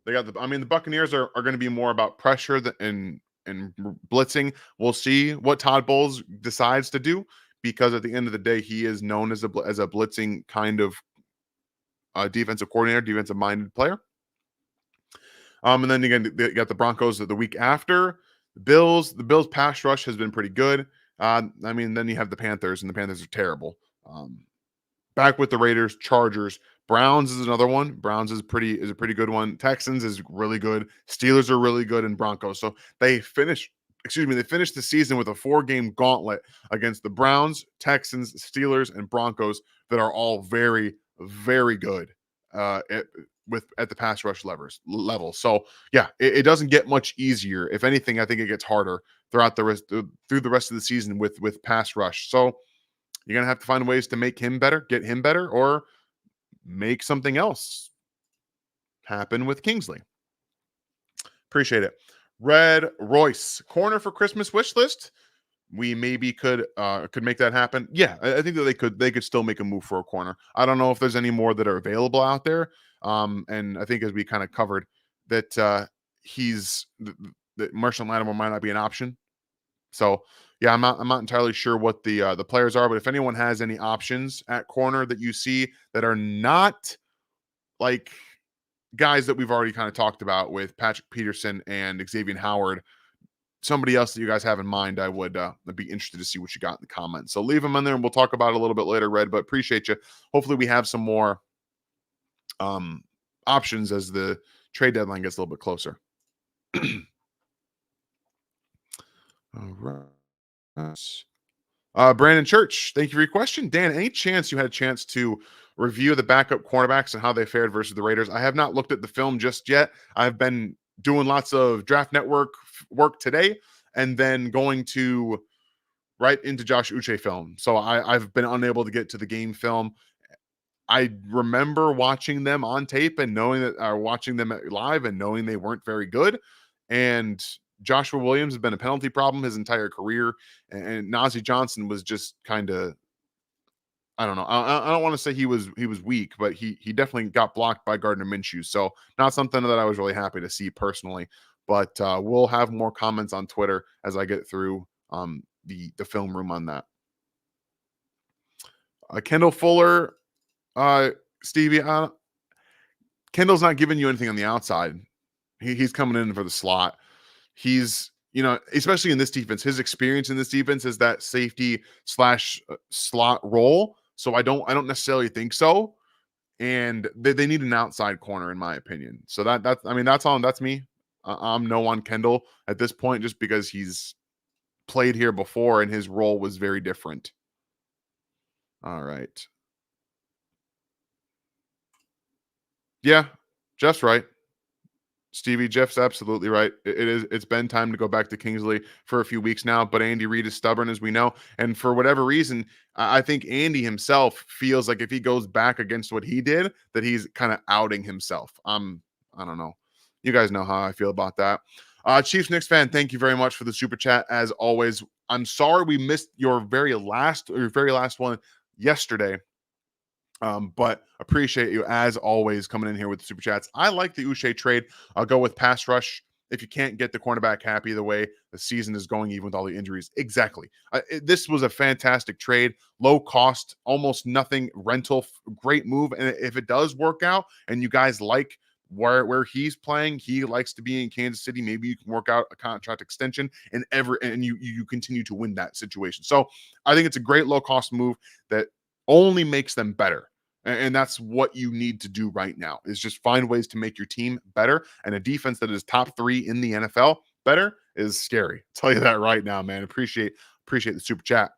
They got the Buccaneers are going to be more about pressure and blitzing. We'll see what Todd Bowles decides to do because at the end of the day, he is known as a blitzing kind of defensive coordinator, defensive minded player. And then again, they got the Broncos the week after. The Bills pass rush has been pretty good. Then you have the Panthers, and the Panthers are terrible. Back with the Raiders, Chargers, Browns is another one. Browns is a pretty good one. Texans is really good. Steelers are really good, and Broncos. So they finished the season with a 4-game gauntlet against the Browns, Texans, Steelers, and Broncos that are all very, very good at the pass rush level. So yeah, it doesn't get much easier. If anything, I think it gets harder through the rest of the season with pass rush. So you're gonna have to find ways to make him better, get him better, or make something else happen with Kingsley. Appreciate it. Red Royce, corner for Christmas wish list. We maybe could make that happen. Yeah, I think that they could still make a move for a corner. I don't know if there's any more that are available out there. And I think as we kind of covered that that Marshall Lattimore might not be an option. So yeah, I'm not entirely sure what the players are, but if anyone has any options at corner that you see that are not like guys that we've already kind of talked about with Patrick Peterson and Xavier Howard, somebody else that you guys have in mind, I would be interested to see what you got in the comments. So leave them in there and we'll talk about it a little bit later, Red, but appreciate you. Hopefully we have some more options as the trade deadline gets a little bit closer. All right. Brandon Church, thank you for your question. Dan, any chance you had a chance to review the backup cornerbacks and how they fared versus the Raiders? I have not looked at the film just yet. I've been doing lots of Draft Network work today and then going to right into Josh Uche film. So I've been unable to get to the game film. I remember watching them on tape and knowing that watching them live and knowing they weren't very good. And Joshua Williams has been a penalty problem his entire career. And Najee Johnson was just kind of, I don't know. I don't want to say he was weak, but he definitely got blocked by Gardner Minshew. So not something that I was really happy to see personally. But we'll have more comments on Twitter as I get through the film room on that. Kendall Fuller, Stevie, Kendall's not giving you anything on the outside. He's coming in for the slot. He's, especially in this defense, his experience in this defense is that safety / slot role. So I don't necessarily think so. And they need an outside corner, in my opinion. So that's me. I'm no on Kendall at this point, just because he's played here before and his role was very different. All right. Yeah, Jeff's right. Stevie, Jeff's absolutely right. It's been time to go back to Kingsley for a few weeks now, but Andy Reid is stubborn, as we know. And for whatever reason, I think Andy himself feels like if he goes back against what he did, that he's kind of outing himself. I don't know. You guys know how I feel about that. Chiefs Knicks fan, thank you very much for the super chat. As always, I'm sorry we missed your very last one yesterday. But appreciate you as always coming in here with the super chats. I like the Uche trade. I'll go with pass rush. If you can't get the cornerback happy the way the season is going, even with all the injuries, exactly. This was a fantastic trade, low cost, almost nothing rental, great move. And if it does work out, and you guys like where he's playing, he likes to be in Kansas City. Maybe you can work out a contract extension, and you continue to win that situation. So I think it's a great low cost move that only makes them better. And that's what you need to do right now is just find ways to make your team better. And a defense that is top 3 in the NFL better is scary. I'll tell you that right now, man. Appreciate the super chat.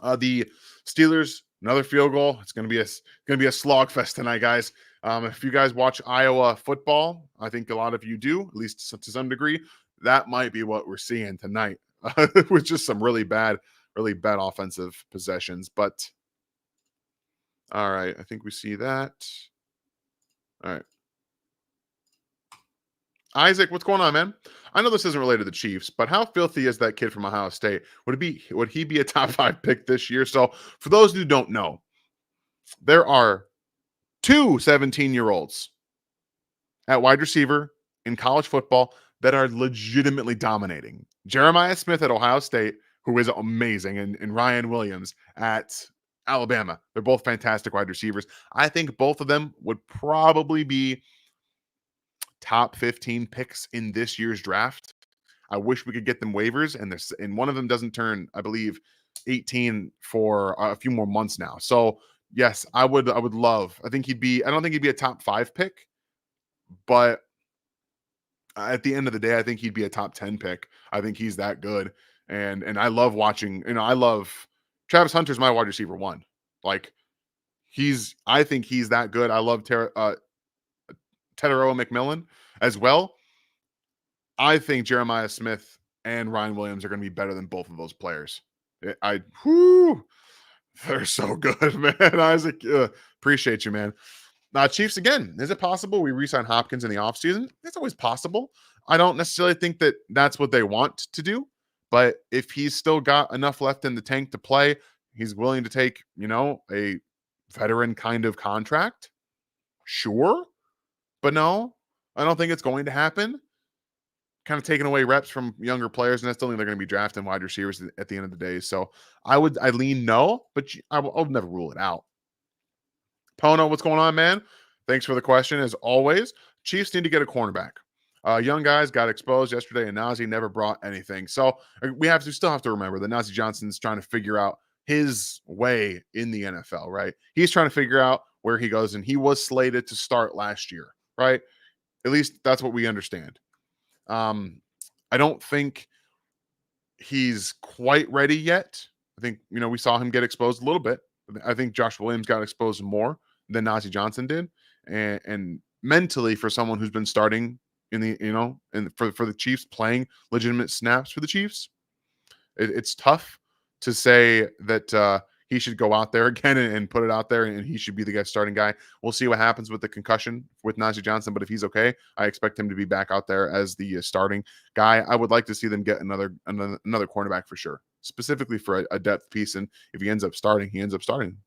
The Steelers, another field goal. It's gonna be a slog fest tonight, guys. If you guys watch Iowa football, I think a lot of you do, at least to some degree. That might be what we're seeing tonight, with just some really bad offensive possessions. But all right, I think we see that. All right. Isaac, what's going on, man? I know this isn't related to the Chiefs, but how filthy is that kid from Ohio State? Would he be a top 5 pick this year? So, for those who don't know, there are 2 17-year-olds at wide receiver in college football that are legitimately dominating. Jeremiah Smith at Ohio State, who is amazing, and Ryan Williams at Alabama. They're both fantastic wide receivers. I think both of them would probably be top 15 picks in this year's draft. I wish we could get them waivers, and one of them doesn't turn, I believe, 18 for a few more months now. So yes, I would love. I don't think he'd be a top 5 pick, but at the end of the day, I think he'd be a top 10 pick. I think he's that good. And I love watching, I love Travis Hunter's my wide receiver 1. Like I think he's that good. I love Teteroa McMillan as well. I think Jeremiah Smith and Ryan Williams are going to be better than both of those players. They're so good, man. Isaac, appreciate you, man. Chiefs again. Is it possible we re-sign Hopkins in the offseason? It's always possible. I don't necessarily think that that's what they want to do, but if he's still got enough left in the tank to play, he's willing to take, a veteran kind of contract. Sure, but no, I don't think it's going to happen. Kind of taking away reps from younger players, and that's still they're going to be drafting wide receivers at the end of the day. So I lean no, but I'll never rule it out. Pono, what's going on, man? Thanks for the question. As always, Chiefs need to get a cornerback. Young guys got exposed yesterday, and Najee never brought anything. So we still have to remember that Najee Johnson's trying to figure out his way in the NFL, right? He's trying to figure out where he goes, and he was slated to start last year, right? At least that's what we understand. I don't think he's quite ready yet. I think, we saw him get exposed a little bit. I think Josh Williams got exposed more than Najee Johnson did. And mentally, for someone who's been starting in the, and for the Chiefs, playing legitimate snaps for the Chiefs, it's tough to say that he should go out there again and put it out there, and he should be the guy starting guy. We'll see what happens with the concussion with Najee Johnson, but if he's okay, I expect him to be back out there as the starting guy. I would like to see them get another cornerback for sure, specifically for a depth piece. And if he ends up starting, he ends up starting.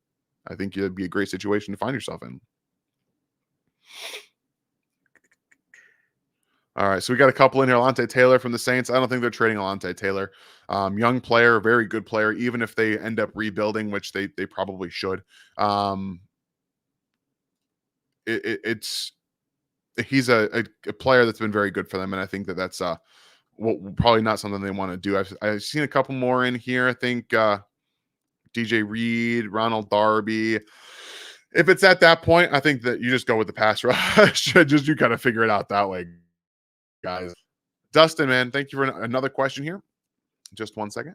I think it'd be a great situation to find yourself in. All right, so we got a couple in here. Alontae Taylor from the Saints. I don't think they're trading Alontae Taylor. Young player, very good player, even if they end up rebuilding, which they probably should. He's a player that's been very good for them, and I think that's probably not something they want to do. I've seen a couple more in here. I think DJ Reed, Ronald Darby. If it's at that point, I think that you just go with the pass rush. You kind of figure it out that way, guys. Dustin, man, thank you for another question here. Just 1 second.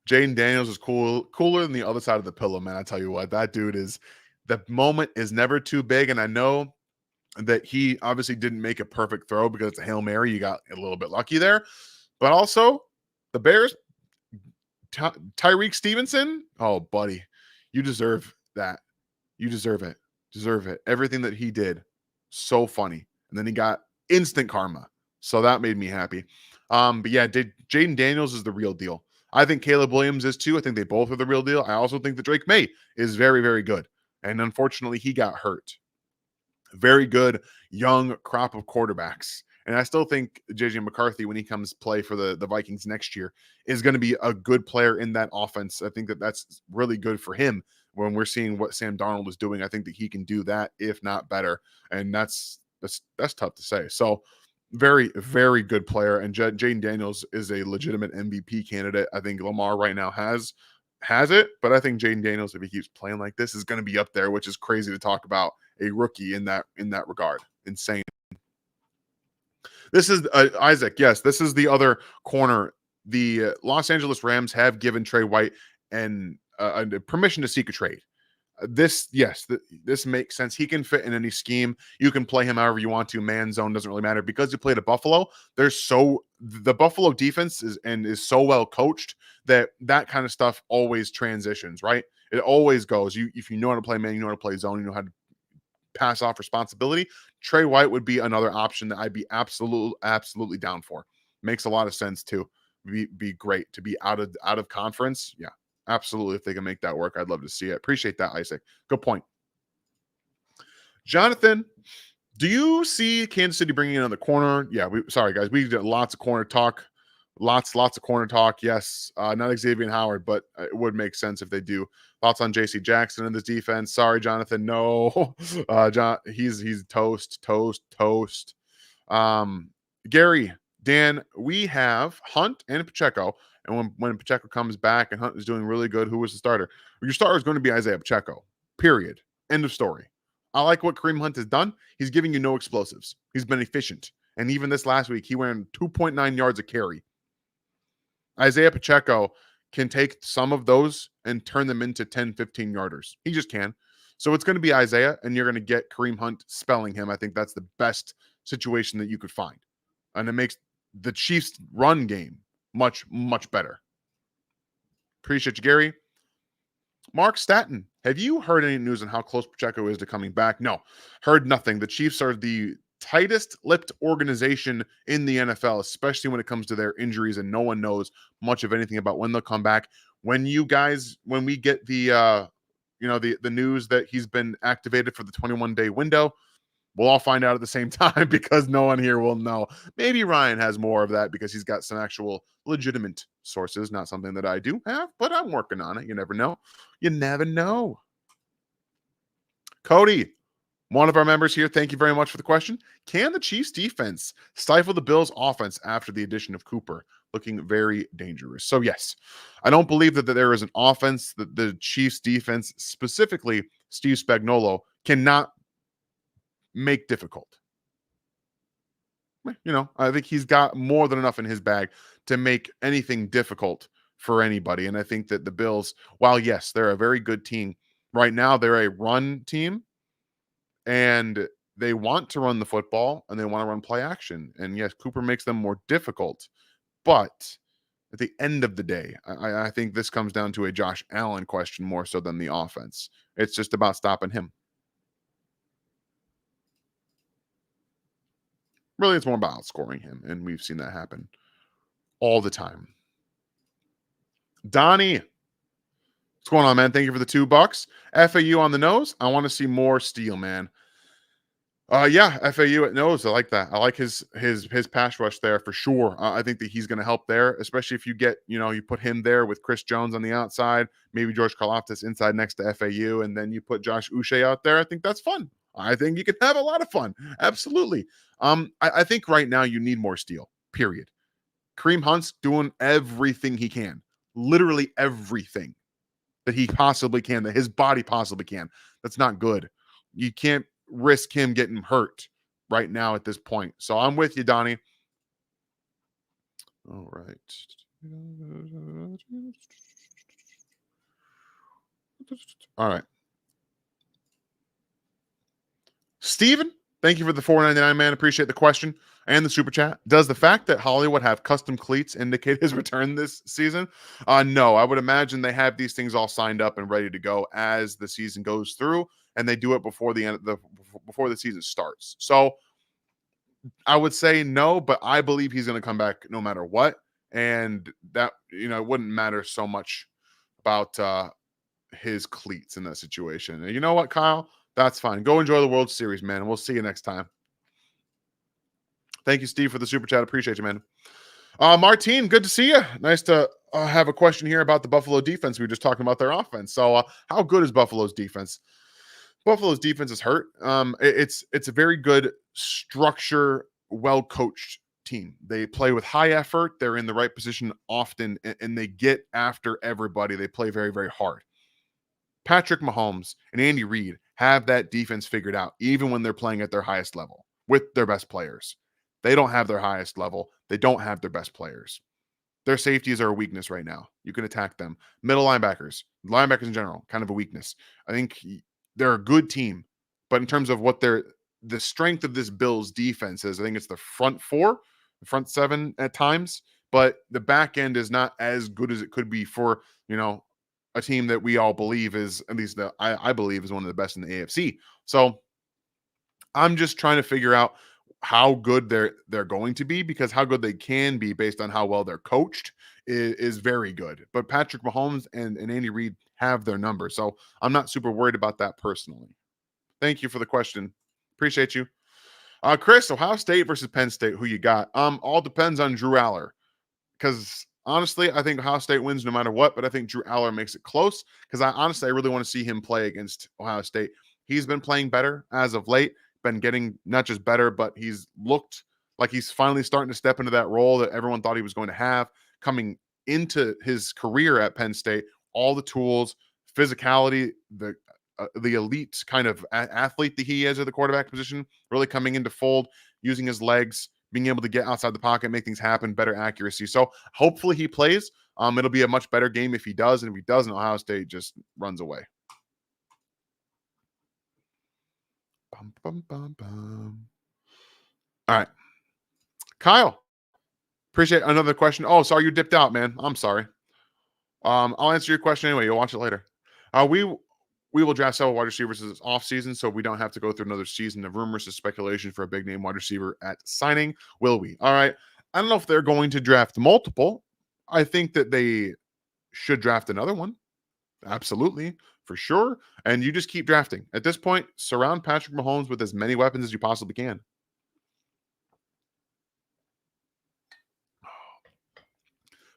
Jaden Daniels is cooler than the other side of the pillow, man. I tell you what, that dude is. The moment is never too big, and I know that he obviously didn't make a perfect throw because it's a Hail Mary. You got a little bit lucky there, but also the Bears, Tyreek Stevenson. Oh, buddy, you deserve that. You deserve it. Everything that he did, so funny, and then he got instant karma. So that made me happy. But yeah, Jaden Daniels is the real deal. I think Caleb Williams is too. I think they both are the real deal. I also think that Drake May is very, very good. And unfortunately, he got hurt. Very good young crop of quarterbacks. And I still think JJ McCarthy, when he comes play for the Vikings next year, is going to be a good player in that offense. I think that that's really good for him when we're seeing what Sam Darnold is doing. I think that he can do that, if not better. And that's tough to say. So very, very good player. And Jaden Daniels is a legitimate MVP candidate. I think Lamar right now has it, but I think Jaden Daniels, if he keeps playing like this, is going to be up there, which is crazy to talk about a rookie in that regard. Insane. This is Isaac. Yes, this is the other corner. The Los Angeles Rams have given Trey White and permission to seek a trade. This makes sense. He can fit in any scheme. You can play him however you want to. Man zone doesn't really matter because he played at Buffalo. The Buffalo defense is so well coached that kind of stuff always transitions, right? It always goes. If you know how to play man, you know how to play zone, you know how to pass off responsibility. Trey White would be another option that I'd be absolutely down for. Makes a lot of sense too. Be great to be out of conference. Yeah, absolutely. If they can make that work, I'd love to see it. Appreciate that, Isaac. Good point. Jonathan, do you see Kansas City bringing in another corner? Yeah, sorry guys, we did lots of corner talk. Lots of corner talk. Yes, not Xavier and Howard, but it would make sense if they do. Thoughts on J.C. Jackson in this defense? Sorry, Jonathan. No, John. He's toast. Gary, Dan, we have Hunt and Pacheco, and when Pacheco comes back and Hunt is doing really good, who was the starter? Your starter is going to be Isaiah Pacheco. Period. End of story. I like what Kareem Hunt has done. He's giving you no explosives. He's been efficient, and even this last week, he ran 2.9 yards a carry. Isaiah Pacheco can take some of those and turn them into 10, 15 yarders. He just can. So it's going to be Isaiah, and you're going to get Kareem Hunt spelling him. I think that's the best situation that you could find. And it makes the Chiefs' run game much, much better. Appreciate you, Gary. Mark Staten, have you heard any news on how close Pacheco is to coming back? No, heard nothing. The Chiefs are the tightest-lipped organization in the NFL, especially when it comes to their injuries, and no one knows much of anything about when they'll come back. When we get the news that he's been activated for the 21-day window, we'll all find out at the same time because no one here will know. Maybe Ryan has more of that because he's got some actual legitimate sources, not something that I do have, but I'm working on it. You never know. You never know. Cody, one of our members here, thank you very much for the question. Can the Chiefs defense stifle the Bills offense after the addition of Cooper? Looking very dangerous. So yes, I don't believe that there is an offense that the Chiefs defense, specifically Steve Spagnuolo, cannot make difficult. I think he's got more than enough in his bag to make anything difficult for anybody. And I think that the Bills, while yes, they're a very good team, right now they're a run team and they want to run the football and they want to run play action. And yes, Cooper makes them more difficult. But at the end of the day, I think this comes down to a Josh Allen question more so than the offense. It's just about stopping him. Really, it's more about outscoring him, and we've seen that happen all the time. Donnie, what's going on, man? Thank you for the $2. FAU on the nose. I want to see more steel, man. Yeah, FAU at nose. I like that. I like his pass rush there for sure. I think that he's going to help there, especially if you get, you put him there with Chris Jones on the outside, maybe George Karlaftis inside next to FAU, and then you put Josh Uche out there. I think that's fun. I think you can have a lot of fun. Absolutely. I think right now you need more steel, period. Kareem Hunt's doing everything he can, literally everything that he possibly can, that his body possibly can. That's not good. You can't risk him getting hurt right now at this point. So I'm with you, Donnie. All right. All right. Steven, thank you for the $4.99, man. Appreciate the question and the super chat. Does the fact that Hollywood have custom cleats indicate his return this season? No, I would imagine they have these things all signed up and ready to go as the season goes through, and they do it before the season starts. So I would say no, but I believe he's going to come back no matter what. And that, it wouldn't matter so much about his cleats in that situation. And you know what, Kyle? That's fine. Go enjoy the World Series, man. And we'll see you next time. Thank you, Steve, for the super chat. Appreciate you, man. Martine, good to see you. Nice to have a question here about the Buffalo defense. We were just talking about their offense. So, how good is Buffalo's defense? Buffalo's defense is hurt. It's a very good structure, well coached team. They play with high effort. They're in the right position often, and they get after everybody. They play very, very hard. Patrick Mahomes and Andy Reid have that defense figured out, even when they're playing at their highest level with their best players. They don't have their highest level. They don't have their best players. Their safeties are a weakness right now. You can attack them. Middle linebackers in general, kind of a weakness. I think they're a good team, but in terms of what the strength of this Bills defense is, I think it's the front four, the front seven at times, but the back end is not as good as it could be for, a team that we all believe is, at least I believe, is one of the best in the AFC. So I'm just trying to figure out how good they're going to be, because how good they can be based on how well they're coached is very good. But Patrick Mahomes and Andy Reid have their number. So I'm not super worried about that personally. Thank you for the question. Appreciate you. Chris, Ohio State versus Penn State, who you got? All depends on Drew Aller. Because honestly, I think Ohio State wins no matter what, but I think Drew Aller makes it close, because I really want to see him play against Ohio State. He's been playing better as of late, been getting not just better, but he's looked like he's finally starting to step into that role that everyone thought he was going to have coming into his career at Penn State. All the tools, physicality, the elite kind of athlete that he is at the quarterback position, really coming into fold, using his legs, being able to get outside the pocket, make things happen, better accuracy. So hopefully he plays. It'll be a much better game if he does. And if he doesn't, Ohio State just runs away. Bum, bum, bum, bum. All right. Kyle, appreciate another question. Oh, sorry, you dipped out, man. I'm sorry. I'll answer your question anyway. You'll watch it later. We will draft several wide receivers this offseason, so we don't have to go through another season of rumors and speculation for a big name wide receiver at signing. Will we? All right. I don't know if they're going to draft multiple. I think that they should draft another one. Absolutely, for sure. And you just keep drafting. At this point, surround Patrick Mahomes with as many weapons as you possibly can.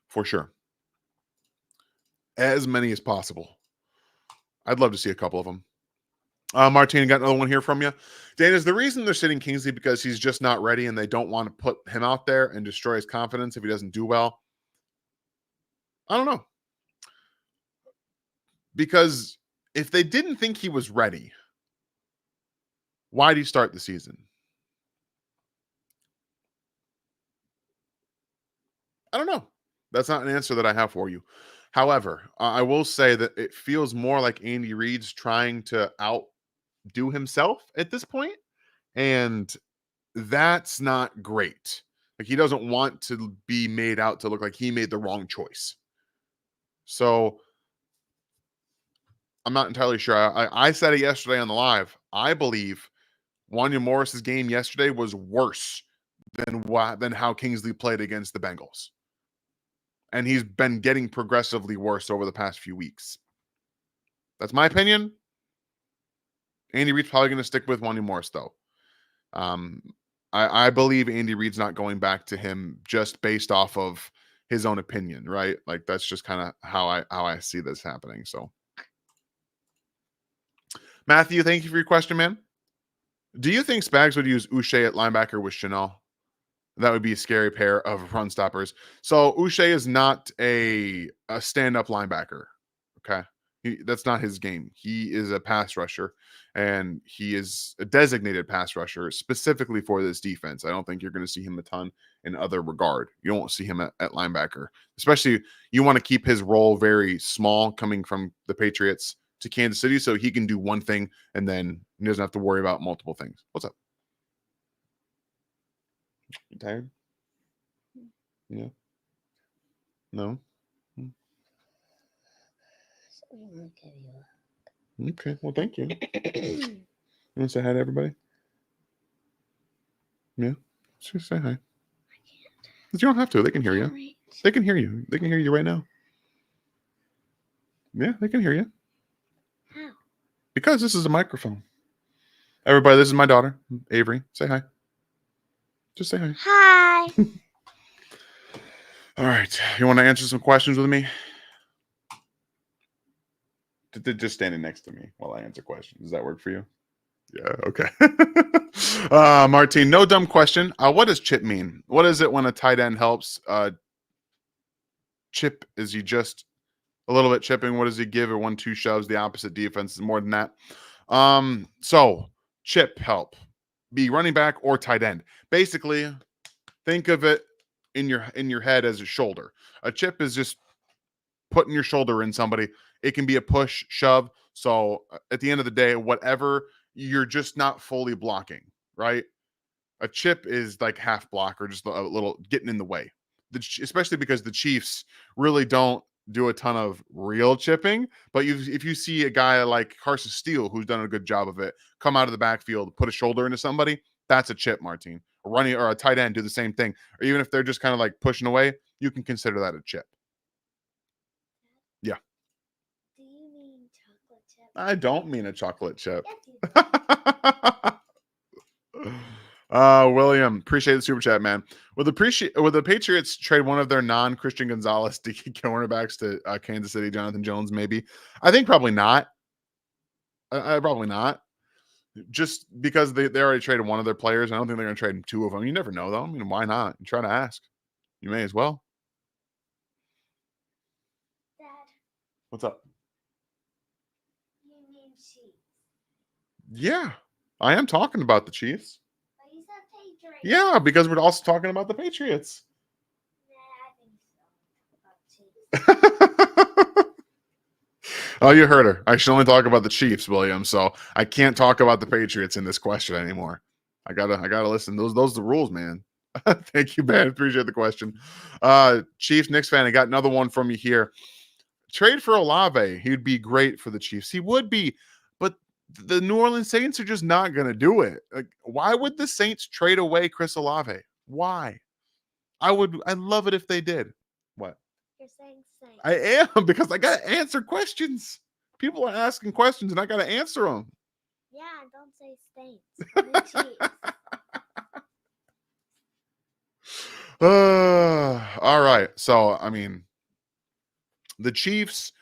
For sure. As many as possible. I'd love to see a couple of them. Martina, got another one here from you. Dan, is the reason they're sitting Kingsley because he's just not ready and they don't want to put him out there and destroy his confidence if he doesn't do well? I don't know. Because if they didn't think he was ready, why did he start the season? I don't know. That's not an answer that I have for you. However, I will say that it feels more like Andy Reid's trying to outdo himself at this point, and that's not great. Like, he doesn't want to be made out to look like he made the wrong choice. So I'm not entirely sure. I said it yesterday on the live. I believe Wanya Morris's game yesterday was worse than how Kingsley played against the Bengals. And he's been getting progressively worse over the past few weeks. That's my opinion. Andy Reid's probably going to stick with Wanya Morris, though. I believe Andy Reid's not going back to him just based off of his own opinion, right? Like, that's just kind of how I see this happening. So, Matthew, thank you for your question, man. Do you think Spags would use Uche at linebacker with Chanel? That would be a scary pair of run stoppers. So Uche is not a stand-up linebacker. Okay. That's not his game. He is a pass rusher, and he is a designated pass rusher specifically for this defense. I don't think you're going to see him a ton in other regard. You won't see him at linebacker, especially you want to keep his role very small coming from the Patriots to Kansas City so he can do one thing and then he doesn't have to worry about multiple things. What's up? You tired? Yeah. No? Okay. Well, thank you. You want to say hi to everybody? Yeah. Just say hi. You don't have to. They can hear you. They can hear you. They can hear you right now. Yeah, they can hear you. How? Because this is a microphone. Everybody, this is my daughter, Avery. Say hi. Just say hi. Hi. All right. You want to answer some questions with me? Just standing next to me while I answer questions. Does that work for you? Yeah, okay. Martine, no dumb question. What does chip mean? What is it when a tight end helps? Chip, is he just a little bit chipping? What does he give? Or 1-2 shoves? The opposite defense is more than that. So chip help. Be running back or tight end. Basically, think of it in your head as a shoulder. A chip is just putting your shoulder in somebody. It can be a push, shove. So at the end of the day, whatever, you're just not fully blocking, right? A chip is like half block or just a little getting in the way. Especially because the Chiefs really don't do a ton of real chipping. But if you see a guy like Carson Steele, who's done a good job of it, come out of the backfield, put a shoulder into somebody, that's a chip, Martine. A running or a tight end do the same thing. Or even if they're just kind of like pushing away, you can consider that a chip. Yeah. Do you mean chocolate chip? I don't mean a chocolate chip. Yes, you do. William, appreciate the super chat, man. Would the Patriots trade one of their non-Christian Gonzalez DK cornerbacks to Kansas City, Jonathan Jones? Maybe. I think probably not. I probably not. Just because they already traded one of their players. I don't think they're going to trade two of them. You never know, though. I mean, why not? You try to ask. You may as well. Dad. What's up? You mean Chiefs? Yeah, I am talking about the Chiefs. But you said Patriots. Yeah, because we're also talking about the Patriots. Nah, I think so. About Chiefs. Oh, you heard her. I should only talk about the Chiefs, William. So I can't talk about the Patriots in this question anymore. I gotta listen. Those are the rules, man. Thank you, man. Appreciate the question. Chiefs, Knicks fan. I got another one from you here. Trade for Olave. He'd be great for the Chiefs. He would be, but the New Orleans Saints are just not gonna do it. Like, why would the Saints trade away Chris Olave? Why? I'd love it if they did. What? You're saying Saints. I am, because I gotta answer questions. People are asking questions and I gotta answer them. Yeah, don't say Saints. I mean Chiefs. All right. So, I mean, the Chiefs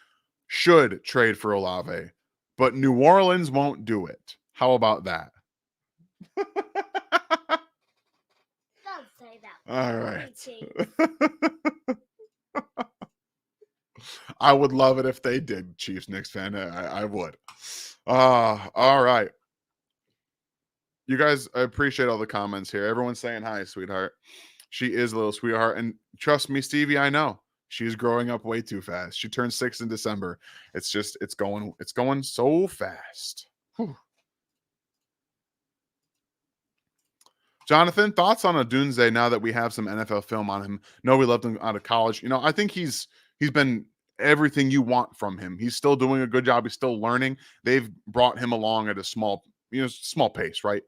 should trade for Olave, but New Orleans won't do it. How about that? Don't say that. All right. Chiefs. I would love it if they did, Chiefs Knicks fan. I would. All right. You guys, I appreciate all the comments here. Everyone's saying hi, sweetheart. She is a little sweetheart. And trust me, Stevie, I know. She's growing up way too fast. She turned 6 in December. It's going so fast. Whew. Jonathan, thoughts on Odunze now that we have some NFL film on him? No, we loved him out of college. You know, I think he's been everything you want from him. He's still doing a good job. He's still learning. They've brought him along at a small pace, right?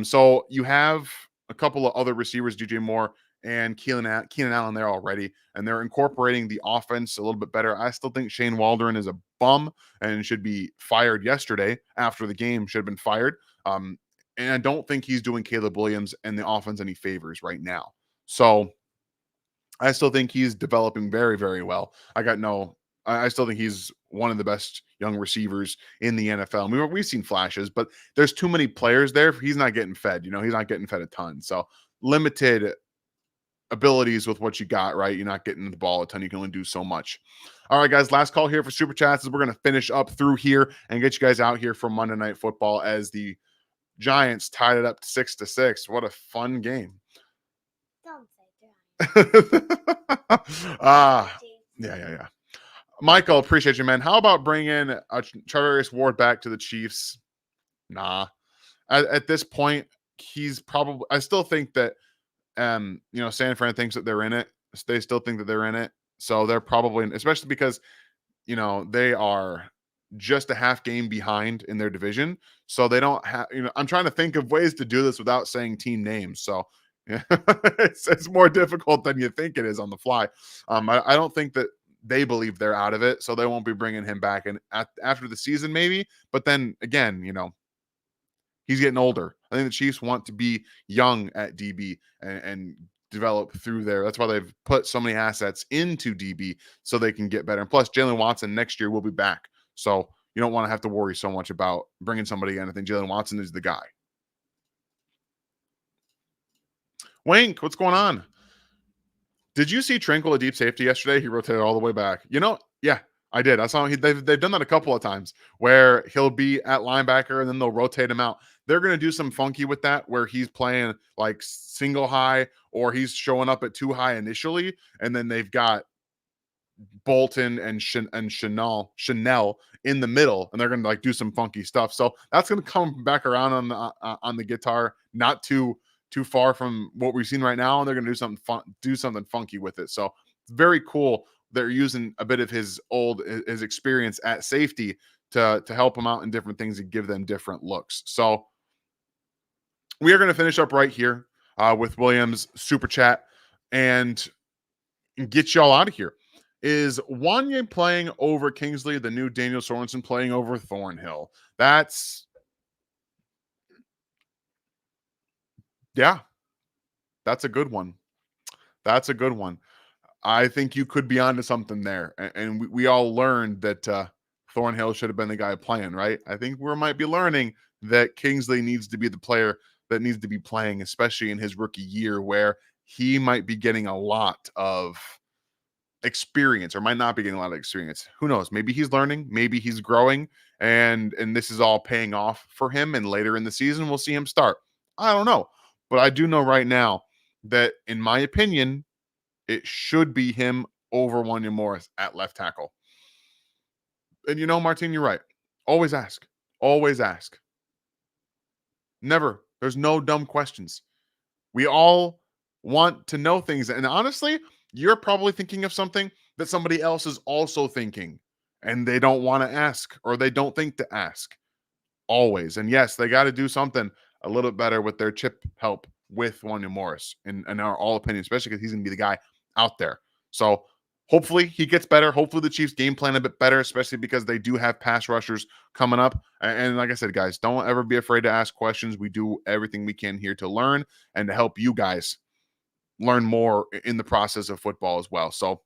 So you have a couple of other receivers, DJ Moore and Keenan Allen there already, and they're incorporating the offense a little bit better. I still think Shane Waldron is a bum and should be fired yesterday after the game. Should have been fired. And I don't think he's doing Caleb Williams and the offense any favors right now. So I still think he's developing very, very well. I still think he's one of the best young receivers in the NFL. We've seen flashes, but there's too many players there. He's not getting fed. He's not getting fed a ton. So limited abilities with what you got, right? You're not getting the ball a ton. You can only do so much. All right, guys, last call here for Super Chats as we're going to finish up through here and get you guys out here for Monday Night Football as the Giants tied it up 6-6. What a fun game. Don't say Giants. Yeah. Michael, appreciate you, man. How about bringing Charvarius Ward back to the Chiefs? Nah. At this point, he's probably. I still think that, San Fran thinks that they're in it. They still think that they're in it, so they're probably, especially because, they are just a half game behind in their division, so they don't have. I'm trying to think of ways to do this without saying team names. So, Yeah. It's more difficult than you think it is on the fly. I don't think that they believe they're out of it, so they won't be bringing him back and after the season maybe. But then again, he's getting older. I think the Chiefs want to be young at DB and develop through there. That's why they've put so many assets into DB so they can get better. And plus, Jalen Watson next year will be back, so you don't want to have to worry so much about bringing somebody in. I think Jalen Watson is the guy. Wink, what's going on? Did you see Trinkle a deep safety yesterday? He rotated all the way back. Yeah, I did. I saw they've done that a couple of times where he'll be at linebacker and then they'll rotate him out. They're going to do some funky with that where he's playing like single high or he's showing up at too high initially, and then they've got Bolton and Chanel in the middle, and they're going to like do some funky stuff. So that's going to come back around on the guitar, not too far from what we've seen right now, and they're going to do something funky with it. So it's very cool. They're using a bit of his experience at safety to help him out in different things and give them different looks. So we are going to finish up right here with Williams super chat and get y'all out of here. Is Wanye playing over Kingsley the new Daniel Sorensen playing over Thornhill? That's a good one. That's a good one. I think you could be onto something there. And we all learned that Thornhill should have been the guy playing, right? I think we might be learning that Kingsley needs to be the player that needs to be playing, especially in his rookie year where he might be getting a lot of experience or might not be getting a lot of experience. Who knows? Maybe he's learning, maybe he's growing, and this is all paying off for him. And later in the season, we'll see him start. I don't know. But I do know right now that, in my opinion, it should be him over Wanya Morris at left tackle. And Martin, you're right. Always ask. Always ask. Never. There's no dumb questions. We all want to know things. And honestly, you're probably thinking of something that somebody else is also thinking, and they don't want to ask or they don't think to ask. Always. And yes, they got to do something a little bit better with their chip help with Wanya Morris in our all opinion, especially because he's going to be the guy out there. So hopefully he gets better. Hopefully the Chiefs game plan a bit better, especially because they do have pass rushers coming up. And like I said, guys, don't ever be afraid to ask questions. We do everything we can here to learn and to help you guys learn more in the process of football as well. So,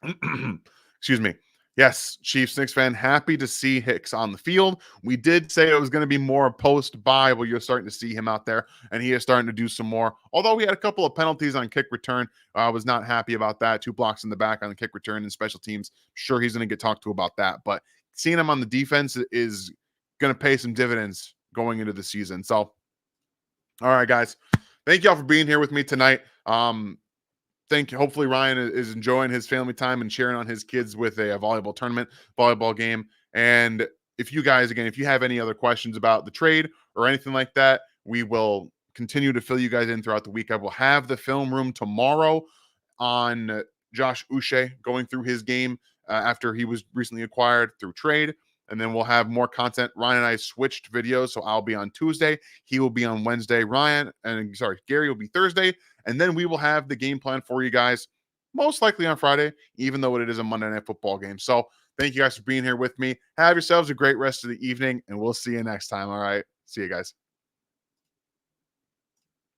excuse me. Yes, Chiefs Knicks fan, happy to see Hicks on the field. We did say it was going to be more post-bye, but you're starting to see him out there, and he is starting to do some more. Although he had a couple of penalties on kick return, I was not happy about that. 2 blocks in the back on the kick return and special teams. Sure, he's going to get talked to about that, but seeing him on the defense is going to pay some dividends going into the season. So, all right, guys, thank y'all for being here with me tonight. Hopefully Ryan is enjoying his family time and cheering on his kids with a volleyball game. And if you guys, again, if you have any other questions about the trade or anything like that, we will continue to fill you guys in throughout the week. I will have the film room tomorrow on Josh Uche going through his game after he was recently acquired through trade. And then we'll have more content. Ryan and I switched videos, so I'll be on Tuesday. He will be on Wednesday. Gary will be Thursday. And then we will have the game plan for you guys, most likely on Friday, even though it is a Monday Night Football game. So thank you guys for being here with me. Have yourselves a great rest of the evening, and we'll see you next time. All right. See you guys.